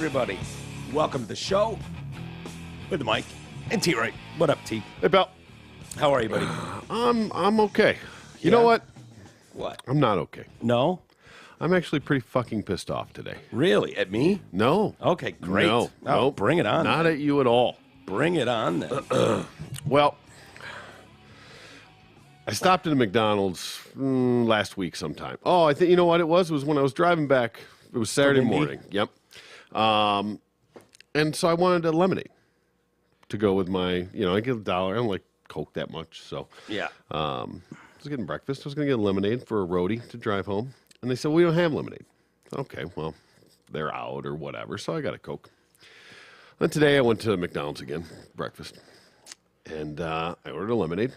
everybody. Welcome to the show with Mike and T-Ray. What up, T? Hey, Bill. How are you, buddy? I'm okay. You know what? What? I'm not okay. No? I'm actually pretty fucking pissed off today. Really? At me? No. Okay, great. No. Oh, bring it on. Not at you at all. Bring it on, then. Well, I stopped at a McDonald's last week sometime. Oh, I think, you know what it was? It was when I was driving back. It was Saturday morning. Yep. And so I wanted a lemonade to go with my, I get $1. I don't like Coke that much. So Yeah. I was getting breakfast. I was going to get a lemonade for a roadie to drive home. And they said, we don't have lemonade. Okay, well, they're out or whatever. So I got a Coke. Then today I went to McDonald's again, breakfast. And I ordered a lemonade.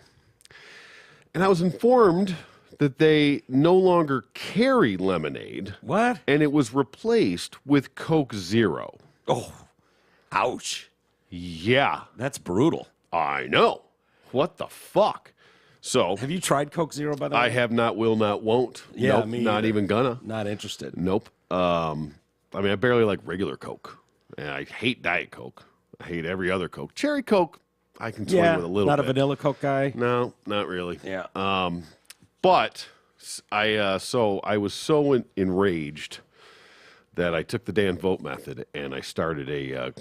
And I was informed that they no longer carry lemonade. What? And it was replaced with Coke Zero. Oh, ouch. Yeah, That's brutal. I know. What the fuck? So, Have you tried Coke Zero, by the way? I have not, will not, won't. Yeah, nope, me not either. even gonna. Not interested. Nope. I barely like regular Coke. And I hate Diet Coke. I hate every other Coke. Cherry Coke, I can swing with a little not bit. a vanilla Coke guy? No, not really. Yeah. But I was so enraged that I took the Dan vote method and I started a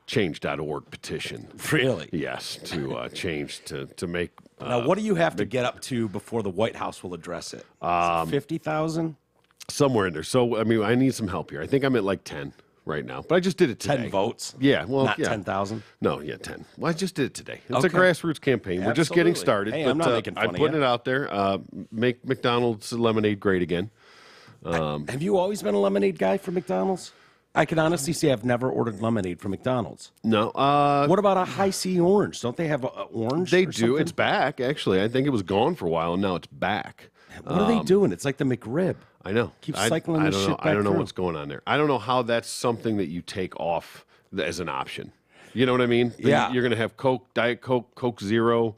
change.org petition. Really? Yes, to change to make. Now, what do you have to get up to before the White House will address it? 50,000? Somewhere in there. So I need some help here. I think I'm at like 10 right now, but I just did it today. 10 votes? Yeah, well, Not yeah. 10,000? No, yeah, 10. Well, I just did it today. It's Okay. a grassroots campaign. We're just getting Absolutely. started. Hey, but, I'm not making fun I'm of putting you. it out there. Make McDonald's lemonade great again. Have you always been a lemonade guy for McDonald's? I can honestly say I've never ordered lemonade from McDonald's. No. What about a high C orange? Don't they have a orange? They or do. something? It's back, actually. I think it was gone for a while, and now it's back. What are they doing? It's like the McRib. I know. Keep cycling I this don't shit know. back I don't know through. what's going on there. I don't know how that's something that you take off as an option. You know what I mean? Yeah. You're going to have Coke, Diet Coke, Coke Zero,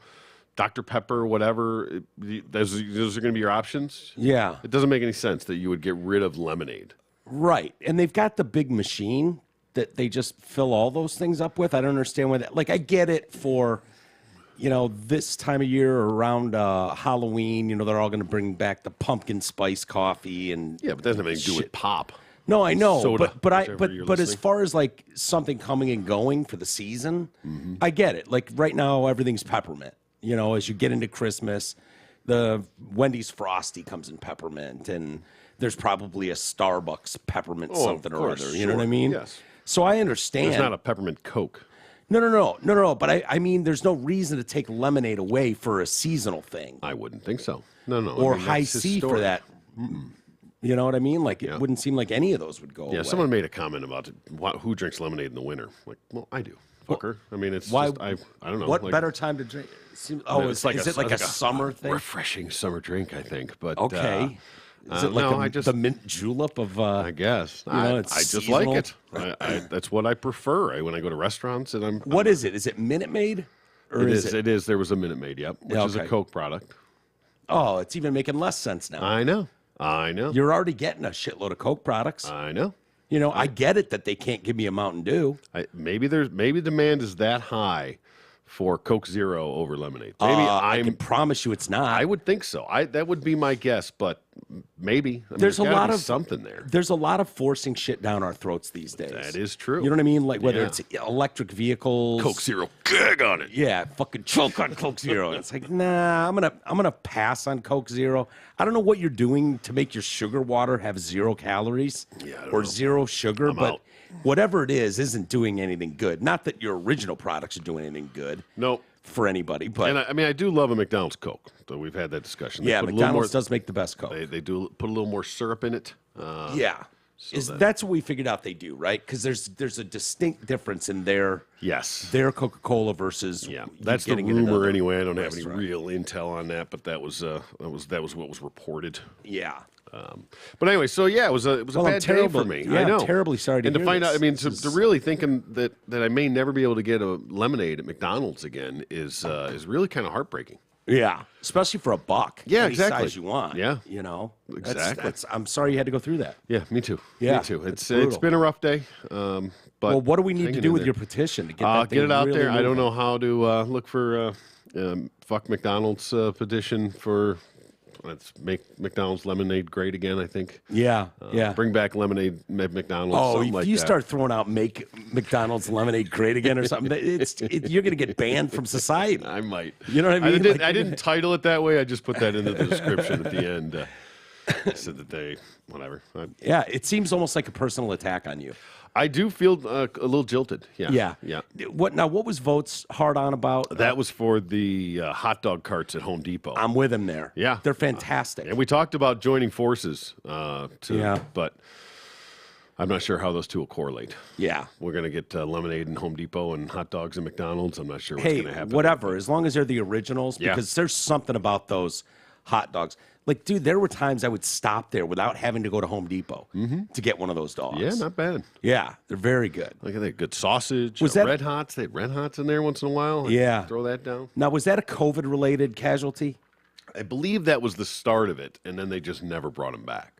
Dr. Pepper, whatever. Those are going to be your options? Yeah. It doesn't make any sense that you would get rid of lemonade. Right. And they've got the big machine that they just fill all those things up with. I don't understand why that. Like, I get it for, this time of year around Halloween, they're all going to bring back the pumpkin spice coffee and. Yeah, but it doesn't have anything to do with pop. No, I know, Soda, but whichever you're as listening. far as like something coming and going for the season, I get it. Like right now, everything's peppermint. As you get into Christmas, the Wendy's Frosty comes in peppermint, and there's probably a Starbucks peppermint Oh, something of or course, other. You know what I sure, mean? yes. So I understand. There's not a peppermint Coke. No. But I mean, there's no reason to take lemonade away for a seasonal thing I wouldn't think so. No. or that's high C for historic. that. You know what I mean? Like it wouldn't seem like any of those would go away. Yeah, someone made a comment about who drinks lemonade in the winter. Like, well, I do. Fucker. I mean, it's why- just, I don't know. What like, better time to drink? Is it like a summer thing? refreshing summer drink, I think. But Okay. Is it like no, the mint julep of? I guess it's I just seasonal? like it. That's what I prefer. When I go to restaurants, and What is it? Is it Minute Maid? Or it is is. it? It is. There was a Minute Maid, yep, which is a okay. Coke product. Oh, it's even making less sense now. I know. You're already getting a shitload of Coke products. I know. I get it that they can't give me a Mountain Dew. Maybe demand is that high for Coke Zero over lemonade. Maybe I can promise you it's not. I would think so. That would be my guess, but maybe. There's a gotta lot be of something there. There's a lot of forcing shit down our throats these days. That is true. You know what I mean? Like whether Yeah. it's electric vehicles, Coke Zero, gag on it. Yeah, fucking choke on Coke Zero. It's like, nah, I'm gonna pass on Coke Zero. I don't know what you're doing to make your sugar water have 0 calories or know. 0 sugar, but out. whatever it is isn't doing anything good. Not that your original products are doing anything good Nope. for anybody, but And I do love a McDonald's Coke. So we've had that discussion. They yeah, put a little McDonald's more, does make the best Coke. They do put a little more syrup in it. Yeah. That's what we figured out they do, right? Because there's a distinct difference in their Coca-Cola versus Yeah, you that's the getting in rumor another anyway. I don't have any restaurant. real intel on that, but that was what was reported. Yeah. But anyway, so yeah, it was a Well, I'm bad day terrible- for me. yeah, I know. I'm terribly sorry to and to hear find this. out. I mean, This to is- really thinking that I may never be able to get a lemonade at McDonald's again is really kind of heartbreaking. Yeah, especially for $1. Yeah, any exactly. size you want. Yeah. Exactly. I'm sorry you had to go through that. Yeah, me too. Yeah, me too. it's It's brutal. been a rough day. But Well, what do we need to hanging do in with there. your petition to get that thing Get it out really there. I don't moving? know how to look for fuck McDonald's petition for let's make McDonald's lemonade great again. I think. Yeah, yeah. Bring back lemonade at McDonald's. Oh, something if like you that. start throwing out "Make McDonald's Lemonade Great Again" or something, you're going to get banned from society. I might. You know what I mean? I didn't title it that way. I just put that into the description at the end. I said that they, whatever. Yeah, it seems almost like a personal attack on you. I do feel a little jilted. Yeah. What was Votes hard on about? That was for the hot dog carts at Home Depot. I'm with him there. Yeah. They're fantastic. And we talked about joining forces, Yeah. but I'm not sure how those two will correlate. Yeah. We're going to get lemonade in Home Depot and hot dogs in McDonald's. I'm not sure what's going to happen. Whatever, as long as they're the originals, Yeah. because there's something about those hot dogs. Like, dude, there were times I would stop there without having to go to Home Depot to get one of those dogs. Yeah, not bad. Yeah, they're very good. Look at that good sausage. Was that- Red Hots? They had Red Hots in there once in a while. Yeah. Throw that down. Now, was that a COVID-related casualty? I believe that was the start of it, and then they just never brought them back.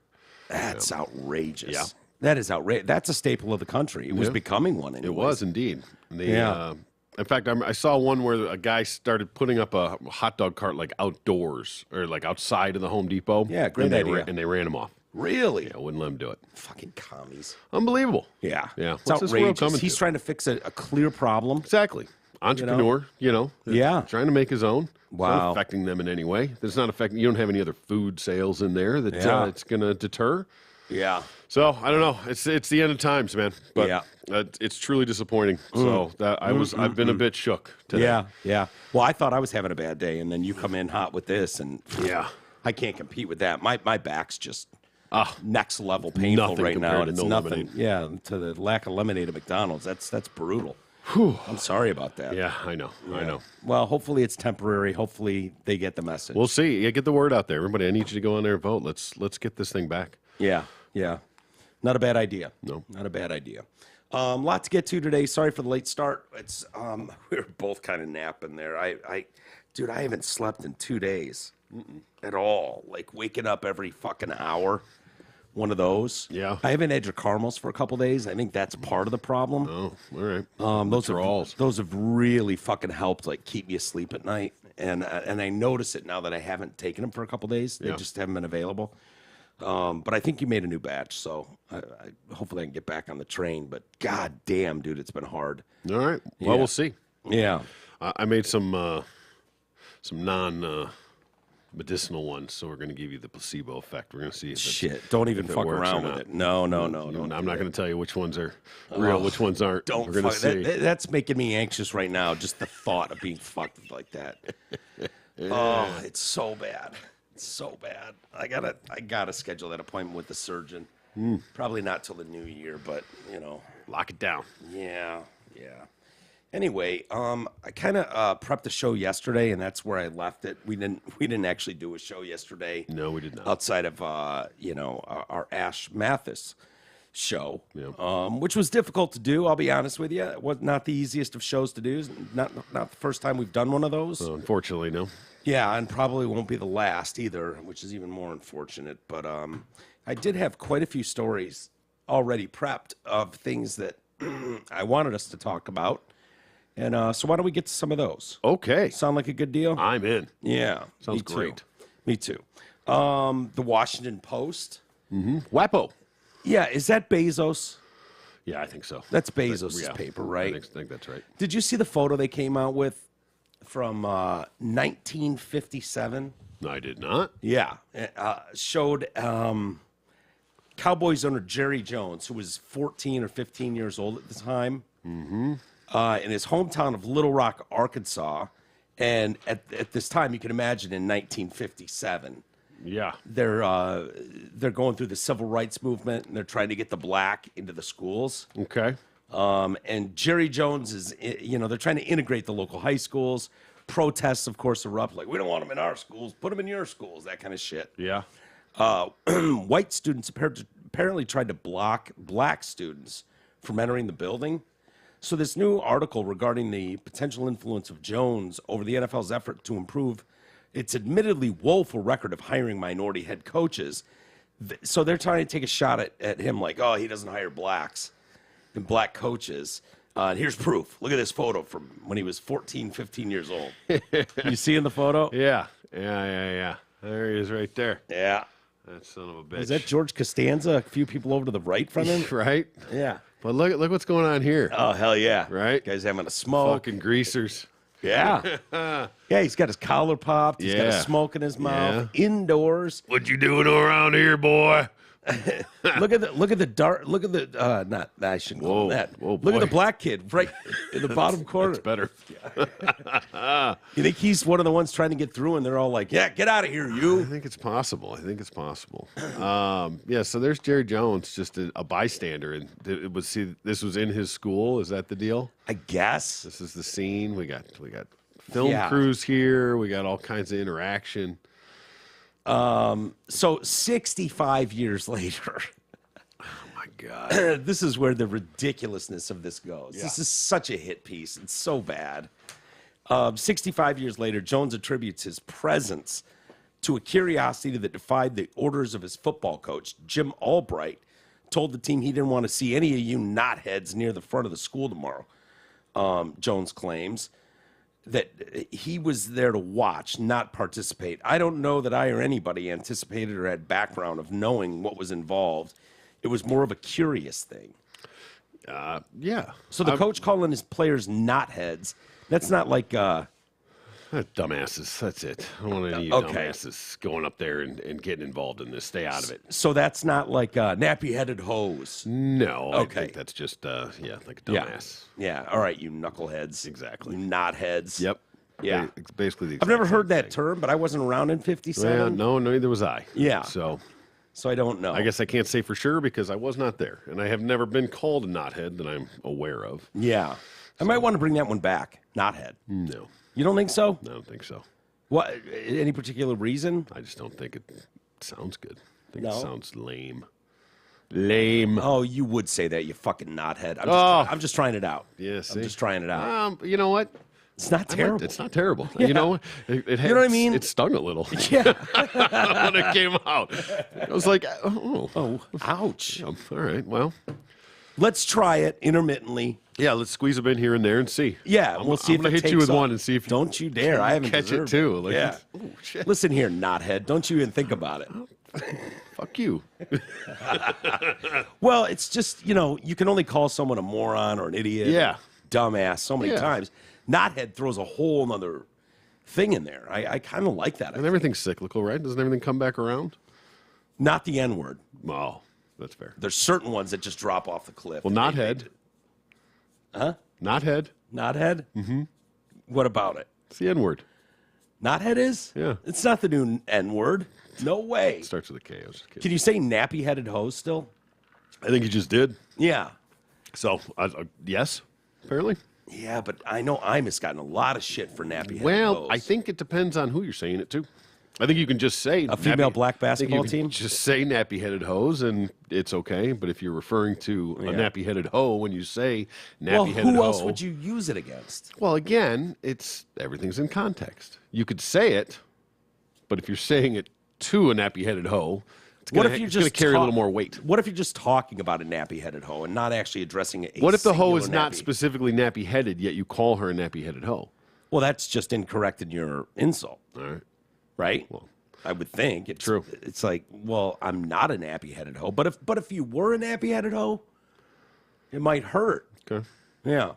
That's outrageous. Yeah. That is outrageous. That's a staple of the country. It was becoming one anyways. It was indeed. Yeah. In fact, I saw one where a guy started putting up a hot dog cart like outdoors or like outside of the Home Depot. Yeah, great and they idea. And they ran him off. Really? Yeah, wouldn't let him do it. Fucking commies. Unbelievable. Yeah. Yeah. It's What's this world outrageous. coming He's to? trying to fix a clear problem. Exactly. Entrepreneur, Yeah. trying to make his own. It's Wow. not affecting them in any way. There's not affecting. You don't have any other food sales in there that Yeah. it's going to deter. Yeah. So I don't know. It's the end of times, man. But Yeah. it's truly disappointing. So that I've been a bit shook today. Yeah, yeah. Well, I thought I was having a bad day, and then you come in hot with this, and Yeah. I can't compete with that. My back's just next level painful nothing right now, compared and to it's no nothing. lemonade. Yeah, to the lack of lemonade at McDonald's. That's brutal. I'm sorry about that. Yeah, I know. I know. Well, hopefully it's temporary. Hopefully they get the message. We'll see. Yeah, get the word out there, everybody. I need you to go on there and vote. Let's get this thing back. Yeah, yeah. Not a bad idea. No. Not a bad idea. Lot to get to today. Sorry for the late start. It's we were both kind of napping there. Dude, I haven't slept in 2 days at all. Like waking up every fucking hour. One of those. Yeah. I haven't had your caramels for a couple days. I think that's part of the problem. Oh, all right. Those have really fucking helped, like keep me asleep at night. And I notice it now that I haven't taken them for a couple days. They Yeah. just haven't been available. But I think you made a new batch, so hopefully I can get back on the train. But god damn, dude, it's been hard. All right. Well, Yeah. we'll see. Yeah. I made some non medicinal ones, so we're going to give you the placebo effect. We're going to see if Shit, don't even if it fuck works or around with not. it. No. I'm not going to tell you which ones are real, which ones aren't. Don't We're going to fuck. see. That's making me anxious right now. Just the thought of being fucked like that. Oh, it's so bad. It's so bad. I gotta schedule that appointment with the surgeon. Probably not till the new year, but Lock it down. yeah. Anyway, I kind of prepped the show yesterday, and that's where I left it. We didn't actually do a show yesterday. No, we did not. Outside of our Ash Mathis show, Yeah. which was difficult to do. I'll be honest with you, it was not the easiest of shows to do. It's not the first time we've done one of those. Unfortunately, no. Yeah, and probably won't be the last either, which is even more unfortunate. But I did have quite a few stories already prepped of things that I wanted us to talk about. And so why don't we get to some of those? Okay. Sound like a good deal? I'm in. Yeah. Sounds me too. great. Me too. The Washington Post. WAPO. Yeah, is that Bezos? Yeah, I think so. That's Bezos' Yeah, paper, I right? think that's right. Did you see the photo they came out with from 1957? No, I did not. Yeah. Showed Cowboys owner Jerry Jones, who was 14 or 15 years old at the time, in his hometown of Little Rock, Arkansas. And at this time, you can imagine in 1957, Yeah. they're going through the civil rights movement, and they're trying to get the black into the schools. Okay. And Jerry Jones is, they're trying to integrate the local high schools. Protests, of course, erupt. Like, we don't want them in our schools. Put them in your schools. That kind of shit. Yeah. White students apparently tried to block black students from entering the building. So this new article regarding the potential influence of Jones over the NFL's effort to improve its admittedly woeful record of hiring minority head coaches. So they're trying to take a shot at him like, oh, he doesn't hire blacks and black coaches. And here's proof. Look at this photo from when he was 14, 15 years old. You see in the photo? Yeah. There he is right there. Yeah. That son of a bitch. Is that George Costanza? A few people over to the right from him? Right? Yeah. But look what's going on here. Oh, hell yeah. Right? Guy's having a smoke. Fucking greasers. Yeah. Yeah, he's got his collar popped. He's got a smoke in his mouth. Indoors. What you doing around here, boy? Look at the dark. Look at the not. I shouldn't call him that. Whoa, look at the boy. black kid right in the bottom corner. It's better. You think he's one of the ones trying to get through, and they're all like, "Yeah, get out of here, I you." think it's possible. Yeah, so there's Jerry Jones, just a bystander, and this was in his school. Is that the deal? I guess. This is the scene. We got film crews here. We got all kinds of interaction. So 65 years later. Oh my God. This is where the ridiculousness of this goes. Yeah. This is such a hit piece. It's so bad. 65 years later, Jones attributes his presence to a curiosity that defied the orders of his football coach. Jim Albright told the team he didn't want to see any of you knotheads near the front of the school tomorrow. Jones claims that he was there to watch, not participate. I don't know that I or anybody anticipated or had background of knowing what was involved. It was more of a curious thing. Yeah. So the coach calling his players knotheads, that's not like dumbasses. That's it. I don't want any of you dumbasses going up there and getting involved in this. Stay out of it. so that's not like nappy-headed hose. No. Okay. I think that's just like a dumbass. Yeah. All right, you knuckleheads. Exactly. You knotheads. Yep. Yeah. It's basically the I've never exact heard same that thing. term, but I wasn't around in 57. Yeah, no, neither was I. Yeah. So So I don't know. I guess I can't say for sure because I was not there, and I have never been called a knothead that I'm aware of. Yeah. I might want to bring that one back. Knothead. No, You don't think so? I don't think so. What? Any particular reason? I just don't think it sounds good. I think No? it sounds lame. Lame. Oh, you would say that, you fucking knothead. I'm just trying it out. Yeah, I'm see? just trying it out. You know what? It's not terrible. It's not terrible. Yeah. You know, it had, You know what I mean? It stung a little Yeah. when it came out. I was like, Oh, ouch. all right. Well, Let's try it intermittently. yeah, let's squeeze them in here and there and see. Yeah, we'll see I'm if gonna it hit you takes with off. one and see if you Don't you dare. I haven't catch it deserved too. Like, yeah. oh, shit. Listen here, knothead. Don't you even think about it. Fuck you. Well, it's just, you can only call someone a moron or an idiot. Yeah. Dumbass so many Yeah. times. Knothead throws a whole nother thing in there. I kind of like that. And everything's cyclical, right? Doesn't everything come back around? Not the N word. Oh, that's fair. There's certain ones that just drop off the cliff. Well, knothead. Huh? Knothead. Knothead? Mm-hmm. What about it? It's the N word. Knothead is? Yeah. It's not the new N word. No way. It starts with a K. I was just kidding. Can you say nappy-headed hose still? I think you just did. Yeah. So, yes, apparently. Yeah, but I know Imus gotten a lot of shit for nappy-headed Well, hose. I think it depends on who you're saying it to. I think you can just say A female black I think you basketball can team? Just say nappy-headed hose, and it's okay. But if you're referring to a nappy-headed hoe when you say Well, nappy-headed hoe, who else would you use it against? Well, again, everything's in context. You could say it, but if you're saying it to a nappy-headed hoe, it's What going if you're to just carry a little more weight. What if you're just talking about a nappy-headed hoe and not actually addressing it? What if the hoe is singular not nappy? specifically nappy-headed, yet you call her a nappy-headed hoe? Well, that's just incorrect in your insult, All right. right? Well, I would think it's true. It's like, well, I'm not a nappy-headed hoe, but if you were a nappy-headed hoe, it might hurt. okay. Yeah,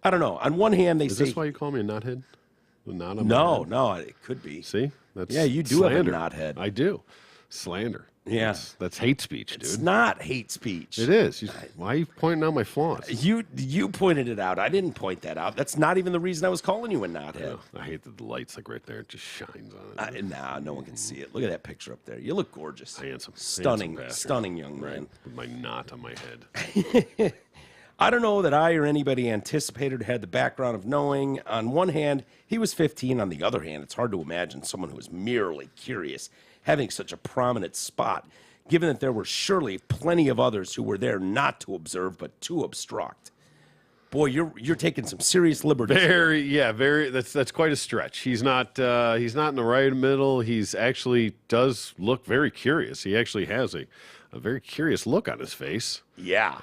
I don't know. On one hand, they Is say this why you call me a knothead? The knot on my no, head? no, it could be. See? That's Yeah, you do have a slander. knothead. I do. Slander. Yeah. That's hate speech, It's dude. not hate speech. It is. Why are you pointing out my flaws? You pointed it out. I didn't point that out. That's not even the reason I was calling you a knothead. I hate that the light's like right there. It just shines on it. Nah, no one can see it. Look at that picture up there. You look gorgeous. Handsome. Stunning, Handsome bastard. stunning young man. With my knot on my head. I don't know that I or anybody anticipated or had the background of knowing. On one hand, he was 15. On the other hand, it's hard to imagine someone who was merely curious having such a prominent spot, given that there were surely plenty of others who were there not to observe but to obstruct. Boy, you're taking some serious liberties. Very. That's quite a stretch. He's not in the right middle. He's actually does look very curious. He actually has a very curious look on his face. Yeah.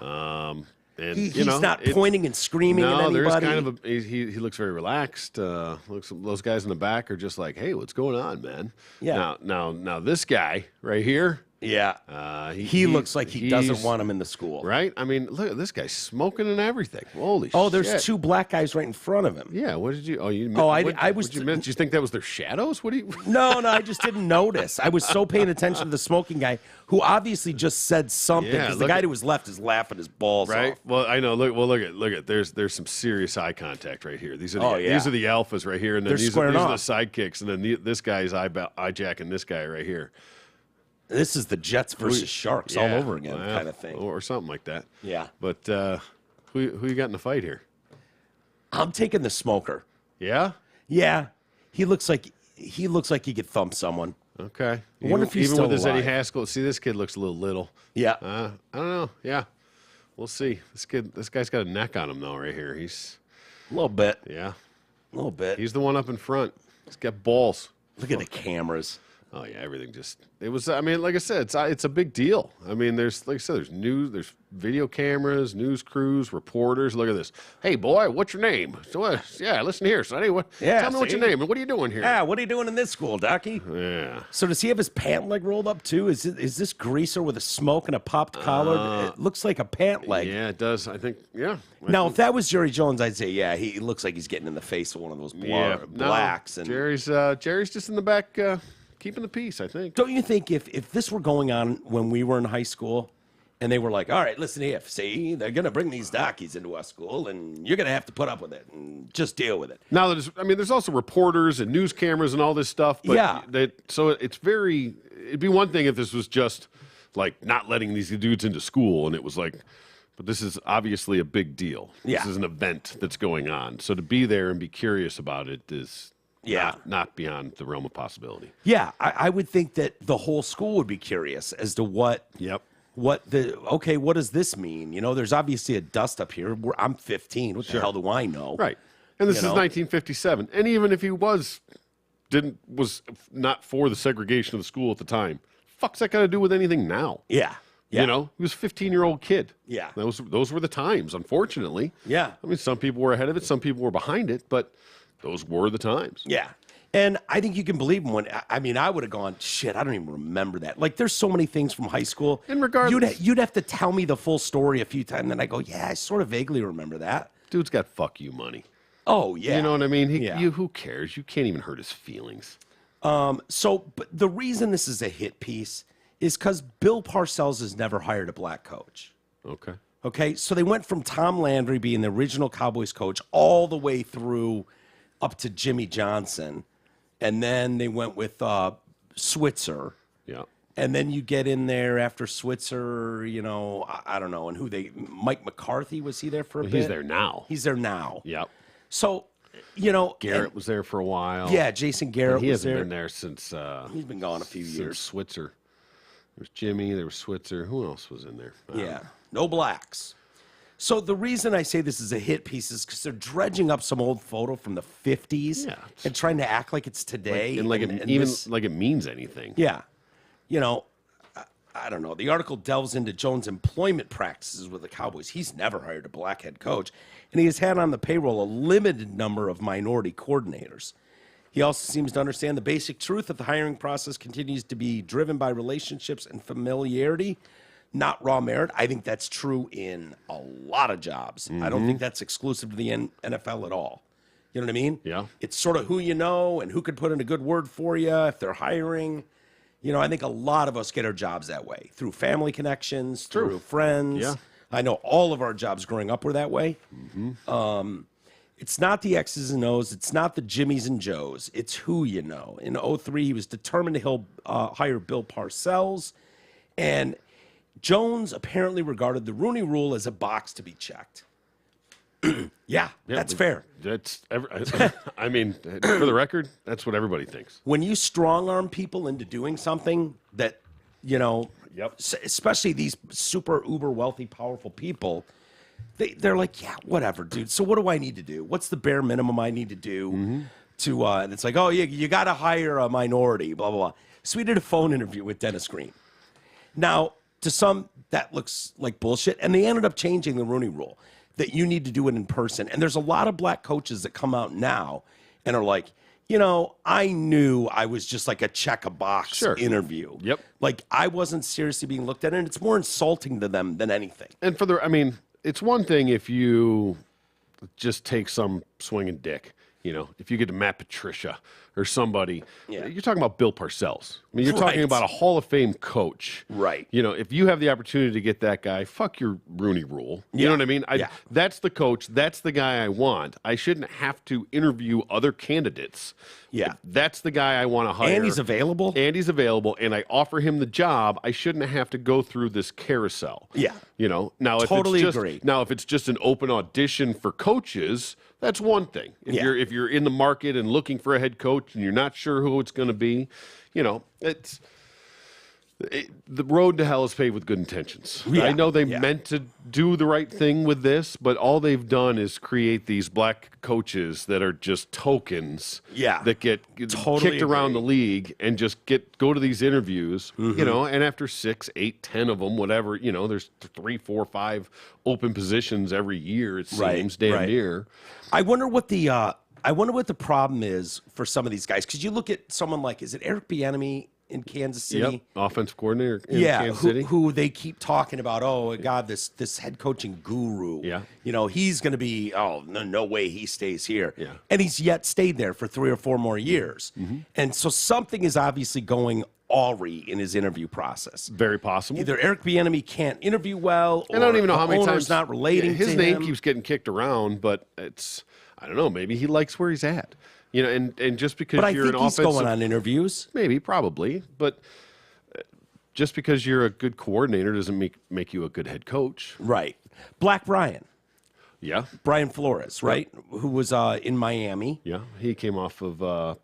And he's not pointing and screaming at anybody. There's kind of he looks very relaxed. Those guys in the back are just like, hey, what's going on, man? Yeah. Now this guy right here. Yeah. He looks like he doesn't want him in the school. Right? I mean, look at this guy smoking and everything. Holy shit. Oh, there's two black guys right in front of him. Yeah. What did you? Oh, you. Oh, I was. Did you think that was their shadows? What do you? No, I just didn't notice. I was so paying attention to the smoking guy who obviously just said something because the guy to his left is laughing his balls right? off. Well, I know. Look at. There's some serious eye contact right here. These are the alphas right here, and then these are the sidekicks, and then this guy's eye-jacking this guy right here. This is the Jets versus Sharks all over again kind of thing. Or something like that. Yeah. But who you got in the fight here? I'm taking the smoker. Yeah? Yeah. He looks like he could thump someone. Okay. I wonder if he's even still with his alive. Eddie Haskell. See, this kid looks a little. Yeah. I don't know. Yeah. We'll see. This guy's got a neck on him, though, right here. He's a little bit. Yeah. A little bit. He's the one up in front. He's got balls. Look at the cameras. Oh yeah, everything it was. I mean, like I said, it's a big deal. I mean, there's news, there's video cameras, news crews, reporters. Look at this. Hey boy, what's your name? So yeah, listen here, sonny. Tell me what's your name and what are you doing here? Yeah, what are you doing in this school, Docky? Yeah. So does he have his pant leg rolled up too? Is this greaser with a smoke and a popped collar? It looks like a pant leg. Yeah, it does. I think. Yeah. Now, if that was Jerry Jones, I'd say yeah, he looks like he's getting in the face of one of those blacks. No, and Jerry's just in the back. Keeping the peace, I think. Don't you think if this were going on when we were in high school and they were like, all right, listen here, see, they're going to bring these darkies into our school and you're going to have to put up with it and just deal with it. Now, there's also reporters and news cameras and all this stuff. But so it'd be one thing if this was just like not letting these dudes into school and it was like, but this is obviously a big deal. Yeah. This is an event that's going on. So to be there and be curious about it is... Not beyond the realm of possibility. Yeah, I would think that the whole school would be curious as to what does this mean? You know, there's obviously a dust up here. I'm 15. What the hell do I know? Right. And this is 1957. And even if he was not for the segregation of the school at the time, fuck's that got to do with anything now? Yeah. You know, he was a 15-year-old kid. Yeah. Those were the times, unfortunately. Yeah. I mean, some people were ahead of it, some people were behind it, but those were the times. Yeah. And I think you can believe him when, I mean, I would have gone, shit, I don't even remember that. Like, there's so many things from high school. And regardless. You'd have to tell me the full story a few times, and then I go, yeah, I sort of vaguely remember that. Dude's got fuck you money. Oh, yeah. You know what I mean? Who cares? You can't even hurt his feelings. But the reason this is a hit piece is because Bill Parcells has never hired a black coach. Okay? So they went from Tom Landry being the original Cowboys coach all the way through up to Jimmy Johnson, and then they went with Switzer. Yeah. And then you get in there after Switzer, you know, I don't know, and Mike McCarthy, was he there for a bit? He's there now. He's there now. Yep. So, you know. Garrett was there for a while. Yeah, Jason Garrett he was there. He hasn't been there since. He's been gone a few years. Switzer. There was Jimmy, there was Switzer. Who else was in there? Yeah. No blacks. So the reason I say this is a hit piece is because they're dredging up some old photo from the 50s and trying to act like it's today. Like it means anything. Yeah. You know, I don't know. The article delves into Jones' employment practices with the Cowboys. He's never hired a black head coach, and he has had on the payroll a limited number of minority coordinators. He also seems to understand the basic truth that the hiring process continues to be driven by relationships and familiarity, not raw merit. I think that's true in a lot of jobs. I don't think that's exclusive to the NFL at all. You know what I mean? Yeah. It's sort of who you know and who could put in a good word for you if they're hiring. You know, I think a lot of us get our jobs that way, through family connections, through friends. Yeah. I know all of our jobs growing up were that way. It's not the X's and O's. It's not the Jimmies and Joes. It's who you know. In 2003, he was determined to hire Bill Parcells, and Jones apparently regarded the Rooney Rule as a box to be checked. Yeah, that's fair. I mean, for the record, that's what everybody thinks. When you strong-arm people into doing something that, you know, especially these super uber wealthy, powerful people, they're like, yeah, whatever, dude. So what do I need to do? What's the bare minimum I need to do to? And it's like, oh, yeah, you got to hire a minority, blah blah blah. So we did a phone interview with Dennis Green. Now, to some, that looks like bullshit, and they ended up changing the Rooney Rule that you need to do it in person. And there's a lot of black coaches that come out now and are like, I knew I was just like a check a box interview. Yep. Like I wasn't seriously being looked at, and it's more insulting to them than anything. And it's one thing if you just take some swinging dick. If you get to Matt Patricia or somebody, you're talking about Bill Parcells. I mean, you're talking about a Hall of Fame coach. Right. If you have the opportunity to get that guy, fuck your Rooney Rule. You know what I mean? That's the coach. That's the guy I want. I shouldn't have to interview other candidates. Yeah. If that's the guy I want to hire. And he's available. And I offer him the job. I shouldn't have to go through this carousel. Yeah. Now Totally if it's just, agree. Now if it's just an open audition for coaches, that's one thing. If you're in the market and looking for a head coach and you're not sure who it's going to be, the road to hell is paved with good intentions. Yeah. I know they meant to do the right thing with this, but all they've done is create these black coaches that are just tokens that get kicked around the league and just go to these interviews, and after 6, 8, 10 of them, whatever, there's 3, 4, 5 open positions every year, it seems, damn near. I wonder what the problem is for some of these guys, because you look at someone like, is it Eric Bieniemy in Kansas City? Yep, offensive coordinator in Kansas City. Who they keep talking about, oh, God, this head coaching guru. Yeah. He's going to be, no way he stays here. Yeah. And he's yet stayed there for 3 or 4 more years. And so something is obviously going awry in his interview process. Very possible. Either Eric Bieniemy can't interview well, or and I don't even know how many owner's times not relating his to name him. keeps getting kicked around, but I don't know, maybe he likes where he's at. And just because But you're I an think he's offensive, going on interviews. maybe, probably, but just because you're a good coordinator doesn't make you a good head coach. Right. Black Brian. Yeah. Brian Flores, right? Who was in Miami. Yeah. He came off of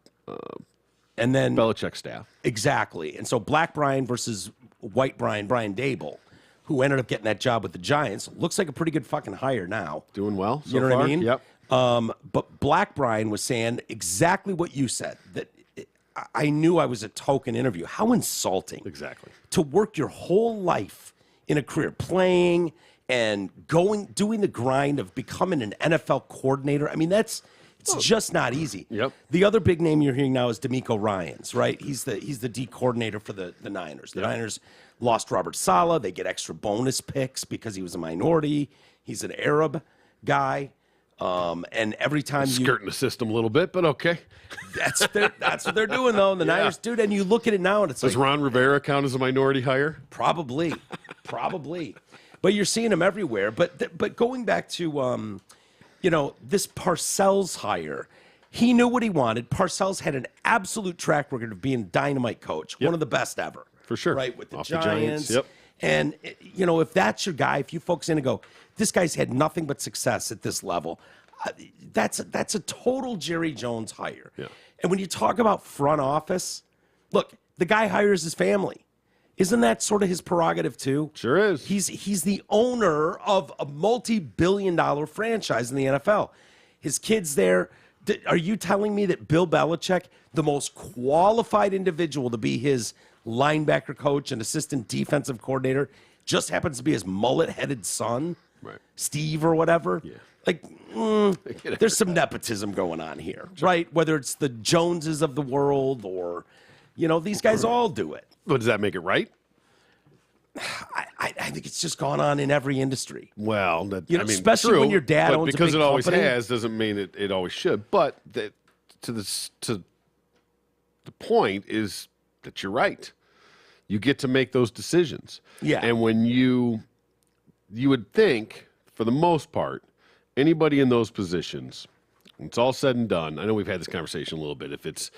And then Belichick's staff. Exactly. And so Black Brian versus White Brian, Brian Dable, who ended up getting that job with the Giants, looks like a pretty good fucking hire now. Doing well so You know far? what I mean? Yep. But Black Brian was saying exactly what you said, that I knew I was a token interview. How insulting. Exactly. To work your whole life in a career playing and doing the grind of becoming an NFL coordinator. I mean, it's just not easy. Yep. The other big name you're hearing now is DeMeco Ryans, right? He's the D coordinator for the Niners. The Niners lost Robert Saleh. They get extra bonus picks because he was a minority. He's an Arab guy. And every time skirting the system a little bit, but okay. That's what they're doing, though. The Niners, dude, and you look at it now, and it's Does like, Ron Rivera count as a minority hire? Probably. But you're seeing them everywhere. But going back to, this Parcells hire, he knew what he wanted. Parcells had an absolute track record of being a dynamite coach, one of the best ever. For sure. Right, with the Off Giants. Yep. And, if that's your guy, if you focus in and go, this guy's had nothing but success at this level, that's a total Jerry Jones hire. Yeah. And when you talk about front office, look, the guy hires his family. Isn't that sort of his prerogative too? Sure is. He's the owner of a multi-billion-dollar franchise in the NFL. His kids there. Are you telling me that Bill Belichick, the most qualified individual to be his linebacker coach and assistant defensive coordinator, just happens to be his mullet-headed son, right, Steve or whatever? Yeah. Like, there's some nepotism going on here, right? Whether it's the Joneses of the world or, these guys all do it. But does that make it right? I think it's just gone on in every industry. Well, especially true, when your dad but owns a because big it always company. has doesn't mean it always should. But to the point is that you're right. You get to make those decisions. Yeah. And when you would think, for the most part, anybody in those positions, when it's all said and done, I know we've had this conversation a little bit. If it's,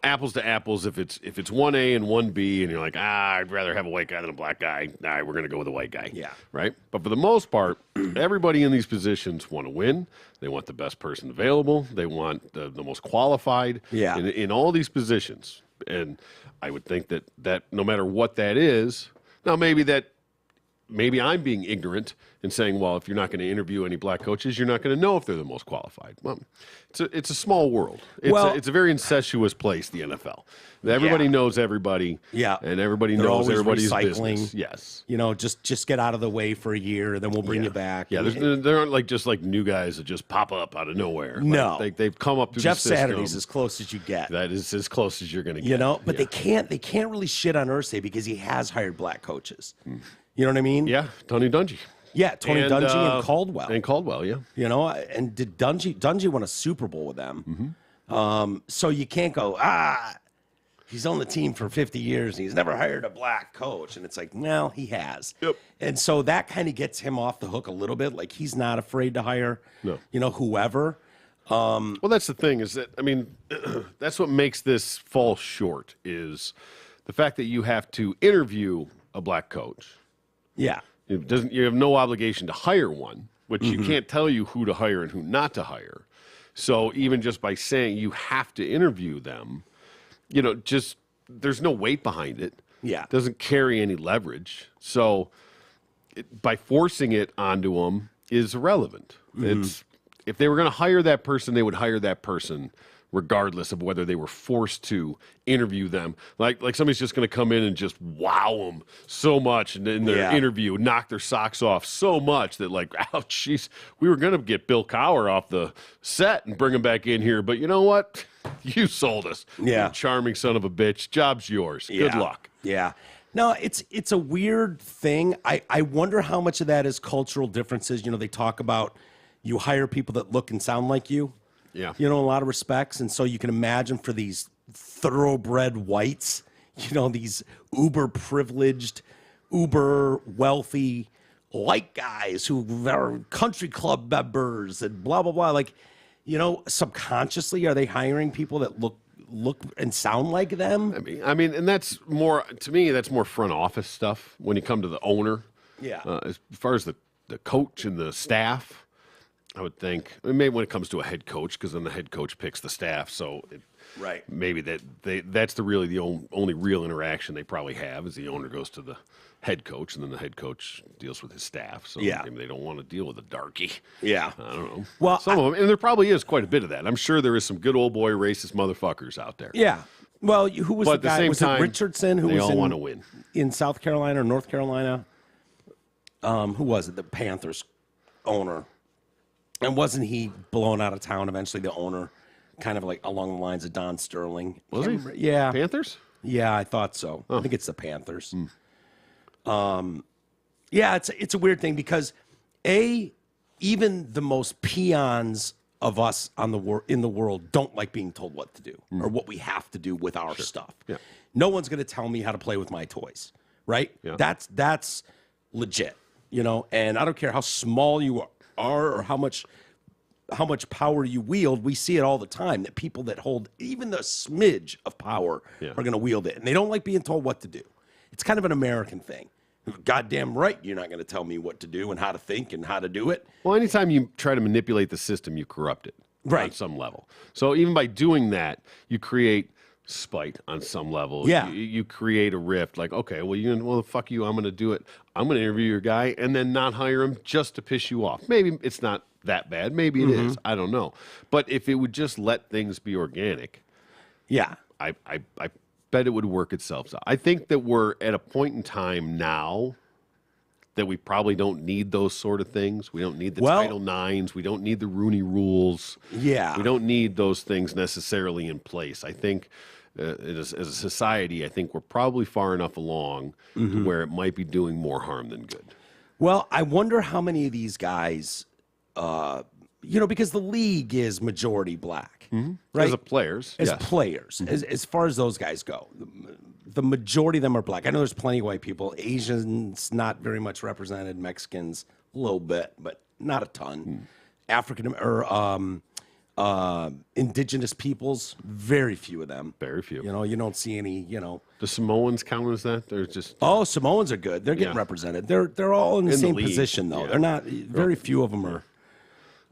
apples to apples, if it's 1A and 1B, and you're like, I'd rather have a white guy than a black guy. Nah, we're going to go with a white guy. Yeah. Right? But for the most part, everybody in these positions want to win. They want the best person available. They want the most qualified in all these positions. And I would think that no matter what that is, now maybe that maybe I'm being ignorant and saying, well, if you're not going to interview any black coaches, you're not going to know if they're the most qualified. Well, it's a small world. It's a very incestuous place, the NFL. Everybody knows everybody. Yeah. And everybody They're knows always everybody's recycling. business. Yes. You know, just get out of the way for a year, then we'll bring you back. Yeah, there aren't just new guys that just pop up out of nowhere. No. They've come up through Jeff the system. Saturday's as close as you get. That is as close as you're going to get. You know, but they can't really shit on Irsay because he has hired black coaches. You know what I mean? Yeah, Tony Dungy. Yeah, Tony Dungy and Caldwell. And Caldwell, yeah. You know, and did Dungy won a Super Bowl with them. So you can't go, he's on the team for 50 years and he's never hired a black coach. And it's like, well, he has. Yep. And so that kind of gets him off the hook a little bit. Like he's not afraid to hire, whoever. Well, that's the thing is that, I mean, that's what makes this fall short is the fact that you have to interview a black coach. Yeah. You have no obligation to hire one, which you can't tell you who to hire and who not to hire. So even just by saying you have to interview them, there's no weight behind it. Yeah. It doesn't carry any leverage. So by forcing it onto them is irrelevant. It's if they were going to hire that person, they would hire that person regardless of whether they were forced to interview them. Like somebody's just going to come in and just wow them so much in their interview, knock their socks off so much that oh, jeez, we were going to get Bill Cowher off the set and bring him back in here. But you know what? You sold us. Yeah. You charming son of a bitch. Job's yours. Good luck. Yeah. No, it's a weird thing. I wonder how much of that is cultural differences. You know, they talk about you hire people that look and sound like you. Yeah. You know, in a lot of respects. And so you can imagine for these thoroughbred whites, these uber privileged, uber wealthy white guys who are country club members and blah, blah, blah. Subconsciously, are they hiring people that look and sound like them? I mean, and that's more, to me, that's more front office stuff when you come to the owner. Yeah. As far as the coach and the staff, I would think, maybe when it comes to a head coach, because then the head coach picks the staff. So maybe that's the only real interaction they probably have is the owner goes to the head coach, and then the head coach deals with his staff. So maybe they don't want to deal with a darky. Yeah. I don't know. Well, some of them, and there probably is quite a bit of that. I'm sure there is some good old boy racist motherfuckers out there. Yeah. Well, who was but the guy? At the same was time, it Richardson? Who they was all want to win. In South Carolina or North Carolina? Who was it? The Panthers owner. And wasn't he blown out of town eventually, the owner, kind of like along the lines of Don Sterling? Was he? Yeah. Panthers? Yeah, I thought so. I think it's the Panthers. Yeah, it's a weird thing because, even the most peons of us in the world don't like being told what to do or what we have to do with our stuff. Yeah. No one's going to tell me how to play with my toys, right? Yeah. That's legit, and I don't care how small you are or how much power you wield. We see it all the time that people that hold even the smidge of power are going to wield it, and they don't like being told what to do. It's kind of an American thing. Goddamn right, you're not going to tell me what to do and how to think and how to do it. Well, anytime you try to manipulate the system, you corrupt it on some level. So even by doing that, you create spite on some level. Yeah. You create a rift like, okay, well, fuck you, I'm going to do it. I'm going to interview your guy and then not hire him just to piss you off. Maybe it's not that bad. Maybe it is. I don't know. But if it would just let things be organic, I bet it would work itself out. I think that we're at a point in time now that we probably don't need those sort of things. We don't need the Title IXs. We don't need the Rooney rules. Yeah. We don't need those things necessarily in place. I think as a society, I think we're probably far enough along to where it might be doing more harm than good. Well, I wonder how many of these guys, because the league is majority black, right? As players. As far as those guys go, the majority of them are black. I know there's plenty of white people. Asians, not very much represented. Mexicans, a little bit, but not a ton. African or indigenous peoples, very few of them. Very few. You don't see any. The Samoans count as that? They're just Samoans are good. They're getting represented. They're all in the same position though. They're not. Very few of them are.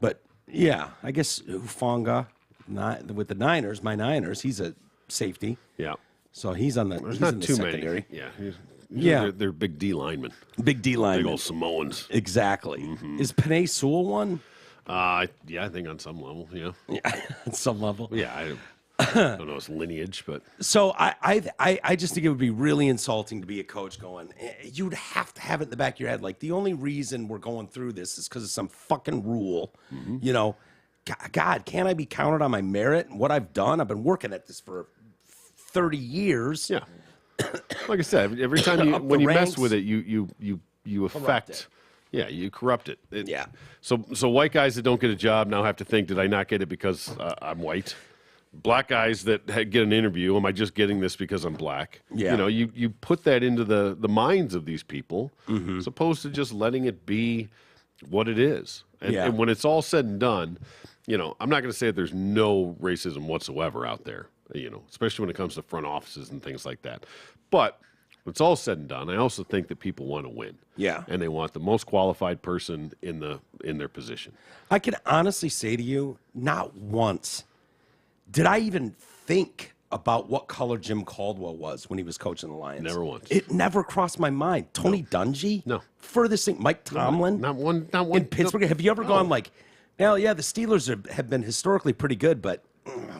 But yeah, I guess Hufanga with the Niners, my Niners, he's a safety. Yeah. So he's on the. There's he's not in the too secondary. many. Yeah. Yeah. They're big D linemen. Big D Big lineman. old Samoans. Exactly. Is Panay Sewell one? Yeah, I think on some level, yeah. Yeah, at some level. Yeah, I don't know his lineage, but So I just think it would be really insulting to be a coach going, you'd have to have it in the back of your head. Like, the only reason we're going through this is because of some fucking rule. You know, God, can't I be counted on my merit and what I've done? I've been working at this for 30 years. yeah. Like I said, every time Up when the you mess ranks. with it, you affect. it. Yeah, you corrupt it. Yeah. So white guys that don't get a job now have to think, did I not get it because I'm white? Black guys that get an interview, am I just getting this because I'm black? Yeah. You know, you put that into the minds of these people, as opposed to just letting it be what it is. And when it's all said and done, you know, I'm not going to say that there's no racism whatsoever out there, you know, especially when it comes to front offices and things like that. But when it's all said and done, I also think that people want to win. Yeah. And they want the most qualified person in their position. I can honestly say to you, not once did I even think about what color Jim Caldwell was when he was coaching the Lions. Never once. It never crossed my mind. Tony Dungy? No. Furthest thing, Mike Tomlin? Not one. In Pittsburgh? Have you ever gone like, well, yeah, the Steelers have been historically pretty good, but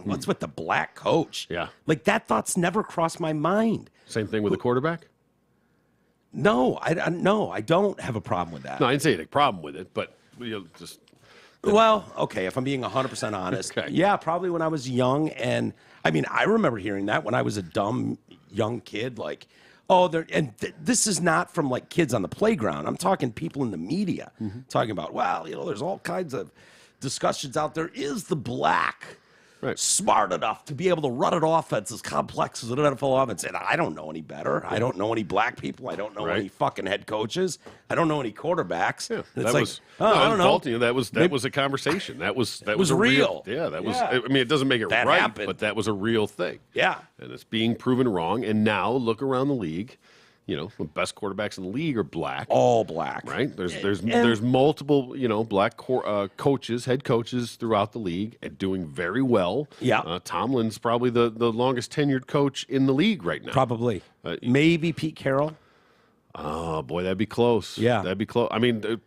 what's with the black coach? Yeah. Like, that thought's never crossed my mind. Same thing with the quarterback? No, I don't have a problem with that. No, I didn't say you had a problem with it, but you know, just Well, okay, if I'm being 100% honest, Okay. yeah, probably when I was young. And I mean, I remember hearing that when I was a dumb young kid, like, oh, this is not from like kids on the playground. I'm talking people in the media talking about, well, you know, there's all kinds of discussions out there. Is the black Right. smart enough to be able to run an offense as complex as an NFL offense? And I don't know any better. I don't know any black people. I don't know Right. any fucking head coaches. I don't know any quarterbacks. yeah. And That it's was like, oh, I don't know. faulting you. That was a conversation. That was was a real. Yeah, that was. Yeah. I mean, it doesn't make it That right, happened. but that was a real thing. Yeah. And it's being proven wrong. And now look around the league. You know, the best quarterbacks in the league are black. All black. Right? There's multiple, you know, black coaches, head coaches throughout the league and doing very well. Yeah. Tomlin's probably the longest tenured coach in the league right now. Probably. Maybe Pete Carroll. Oh, boy, that'd be close. Yeah. That'd be close. I mean,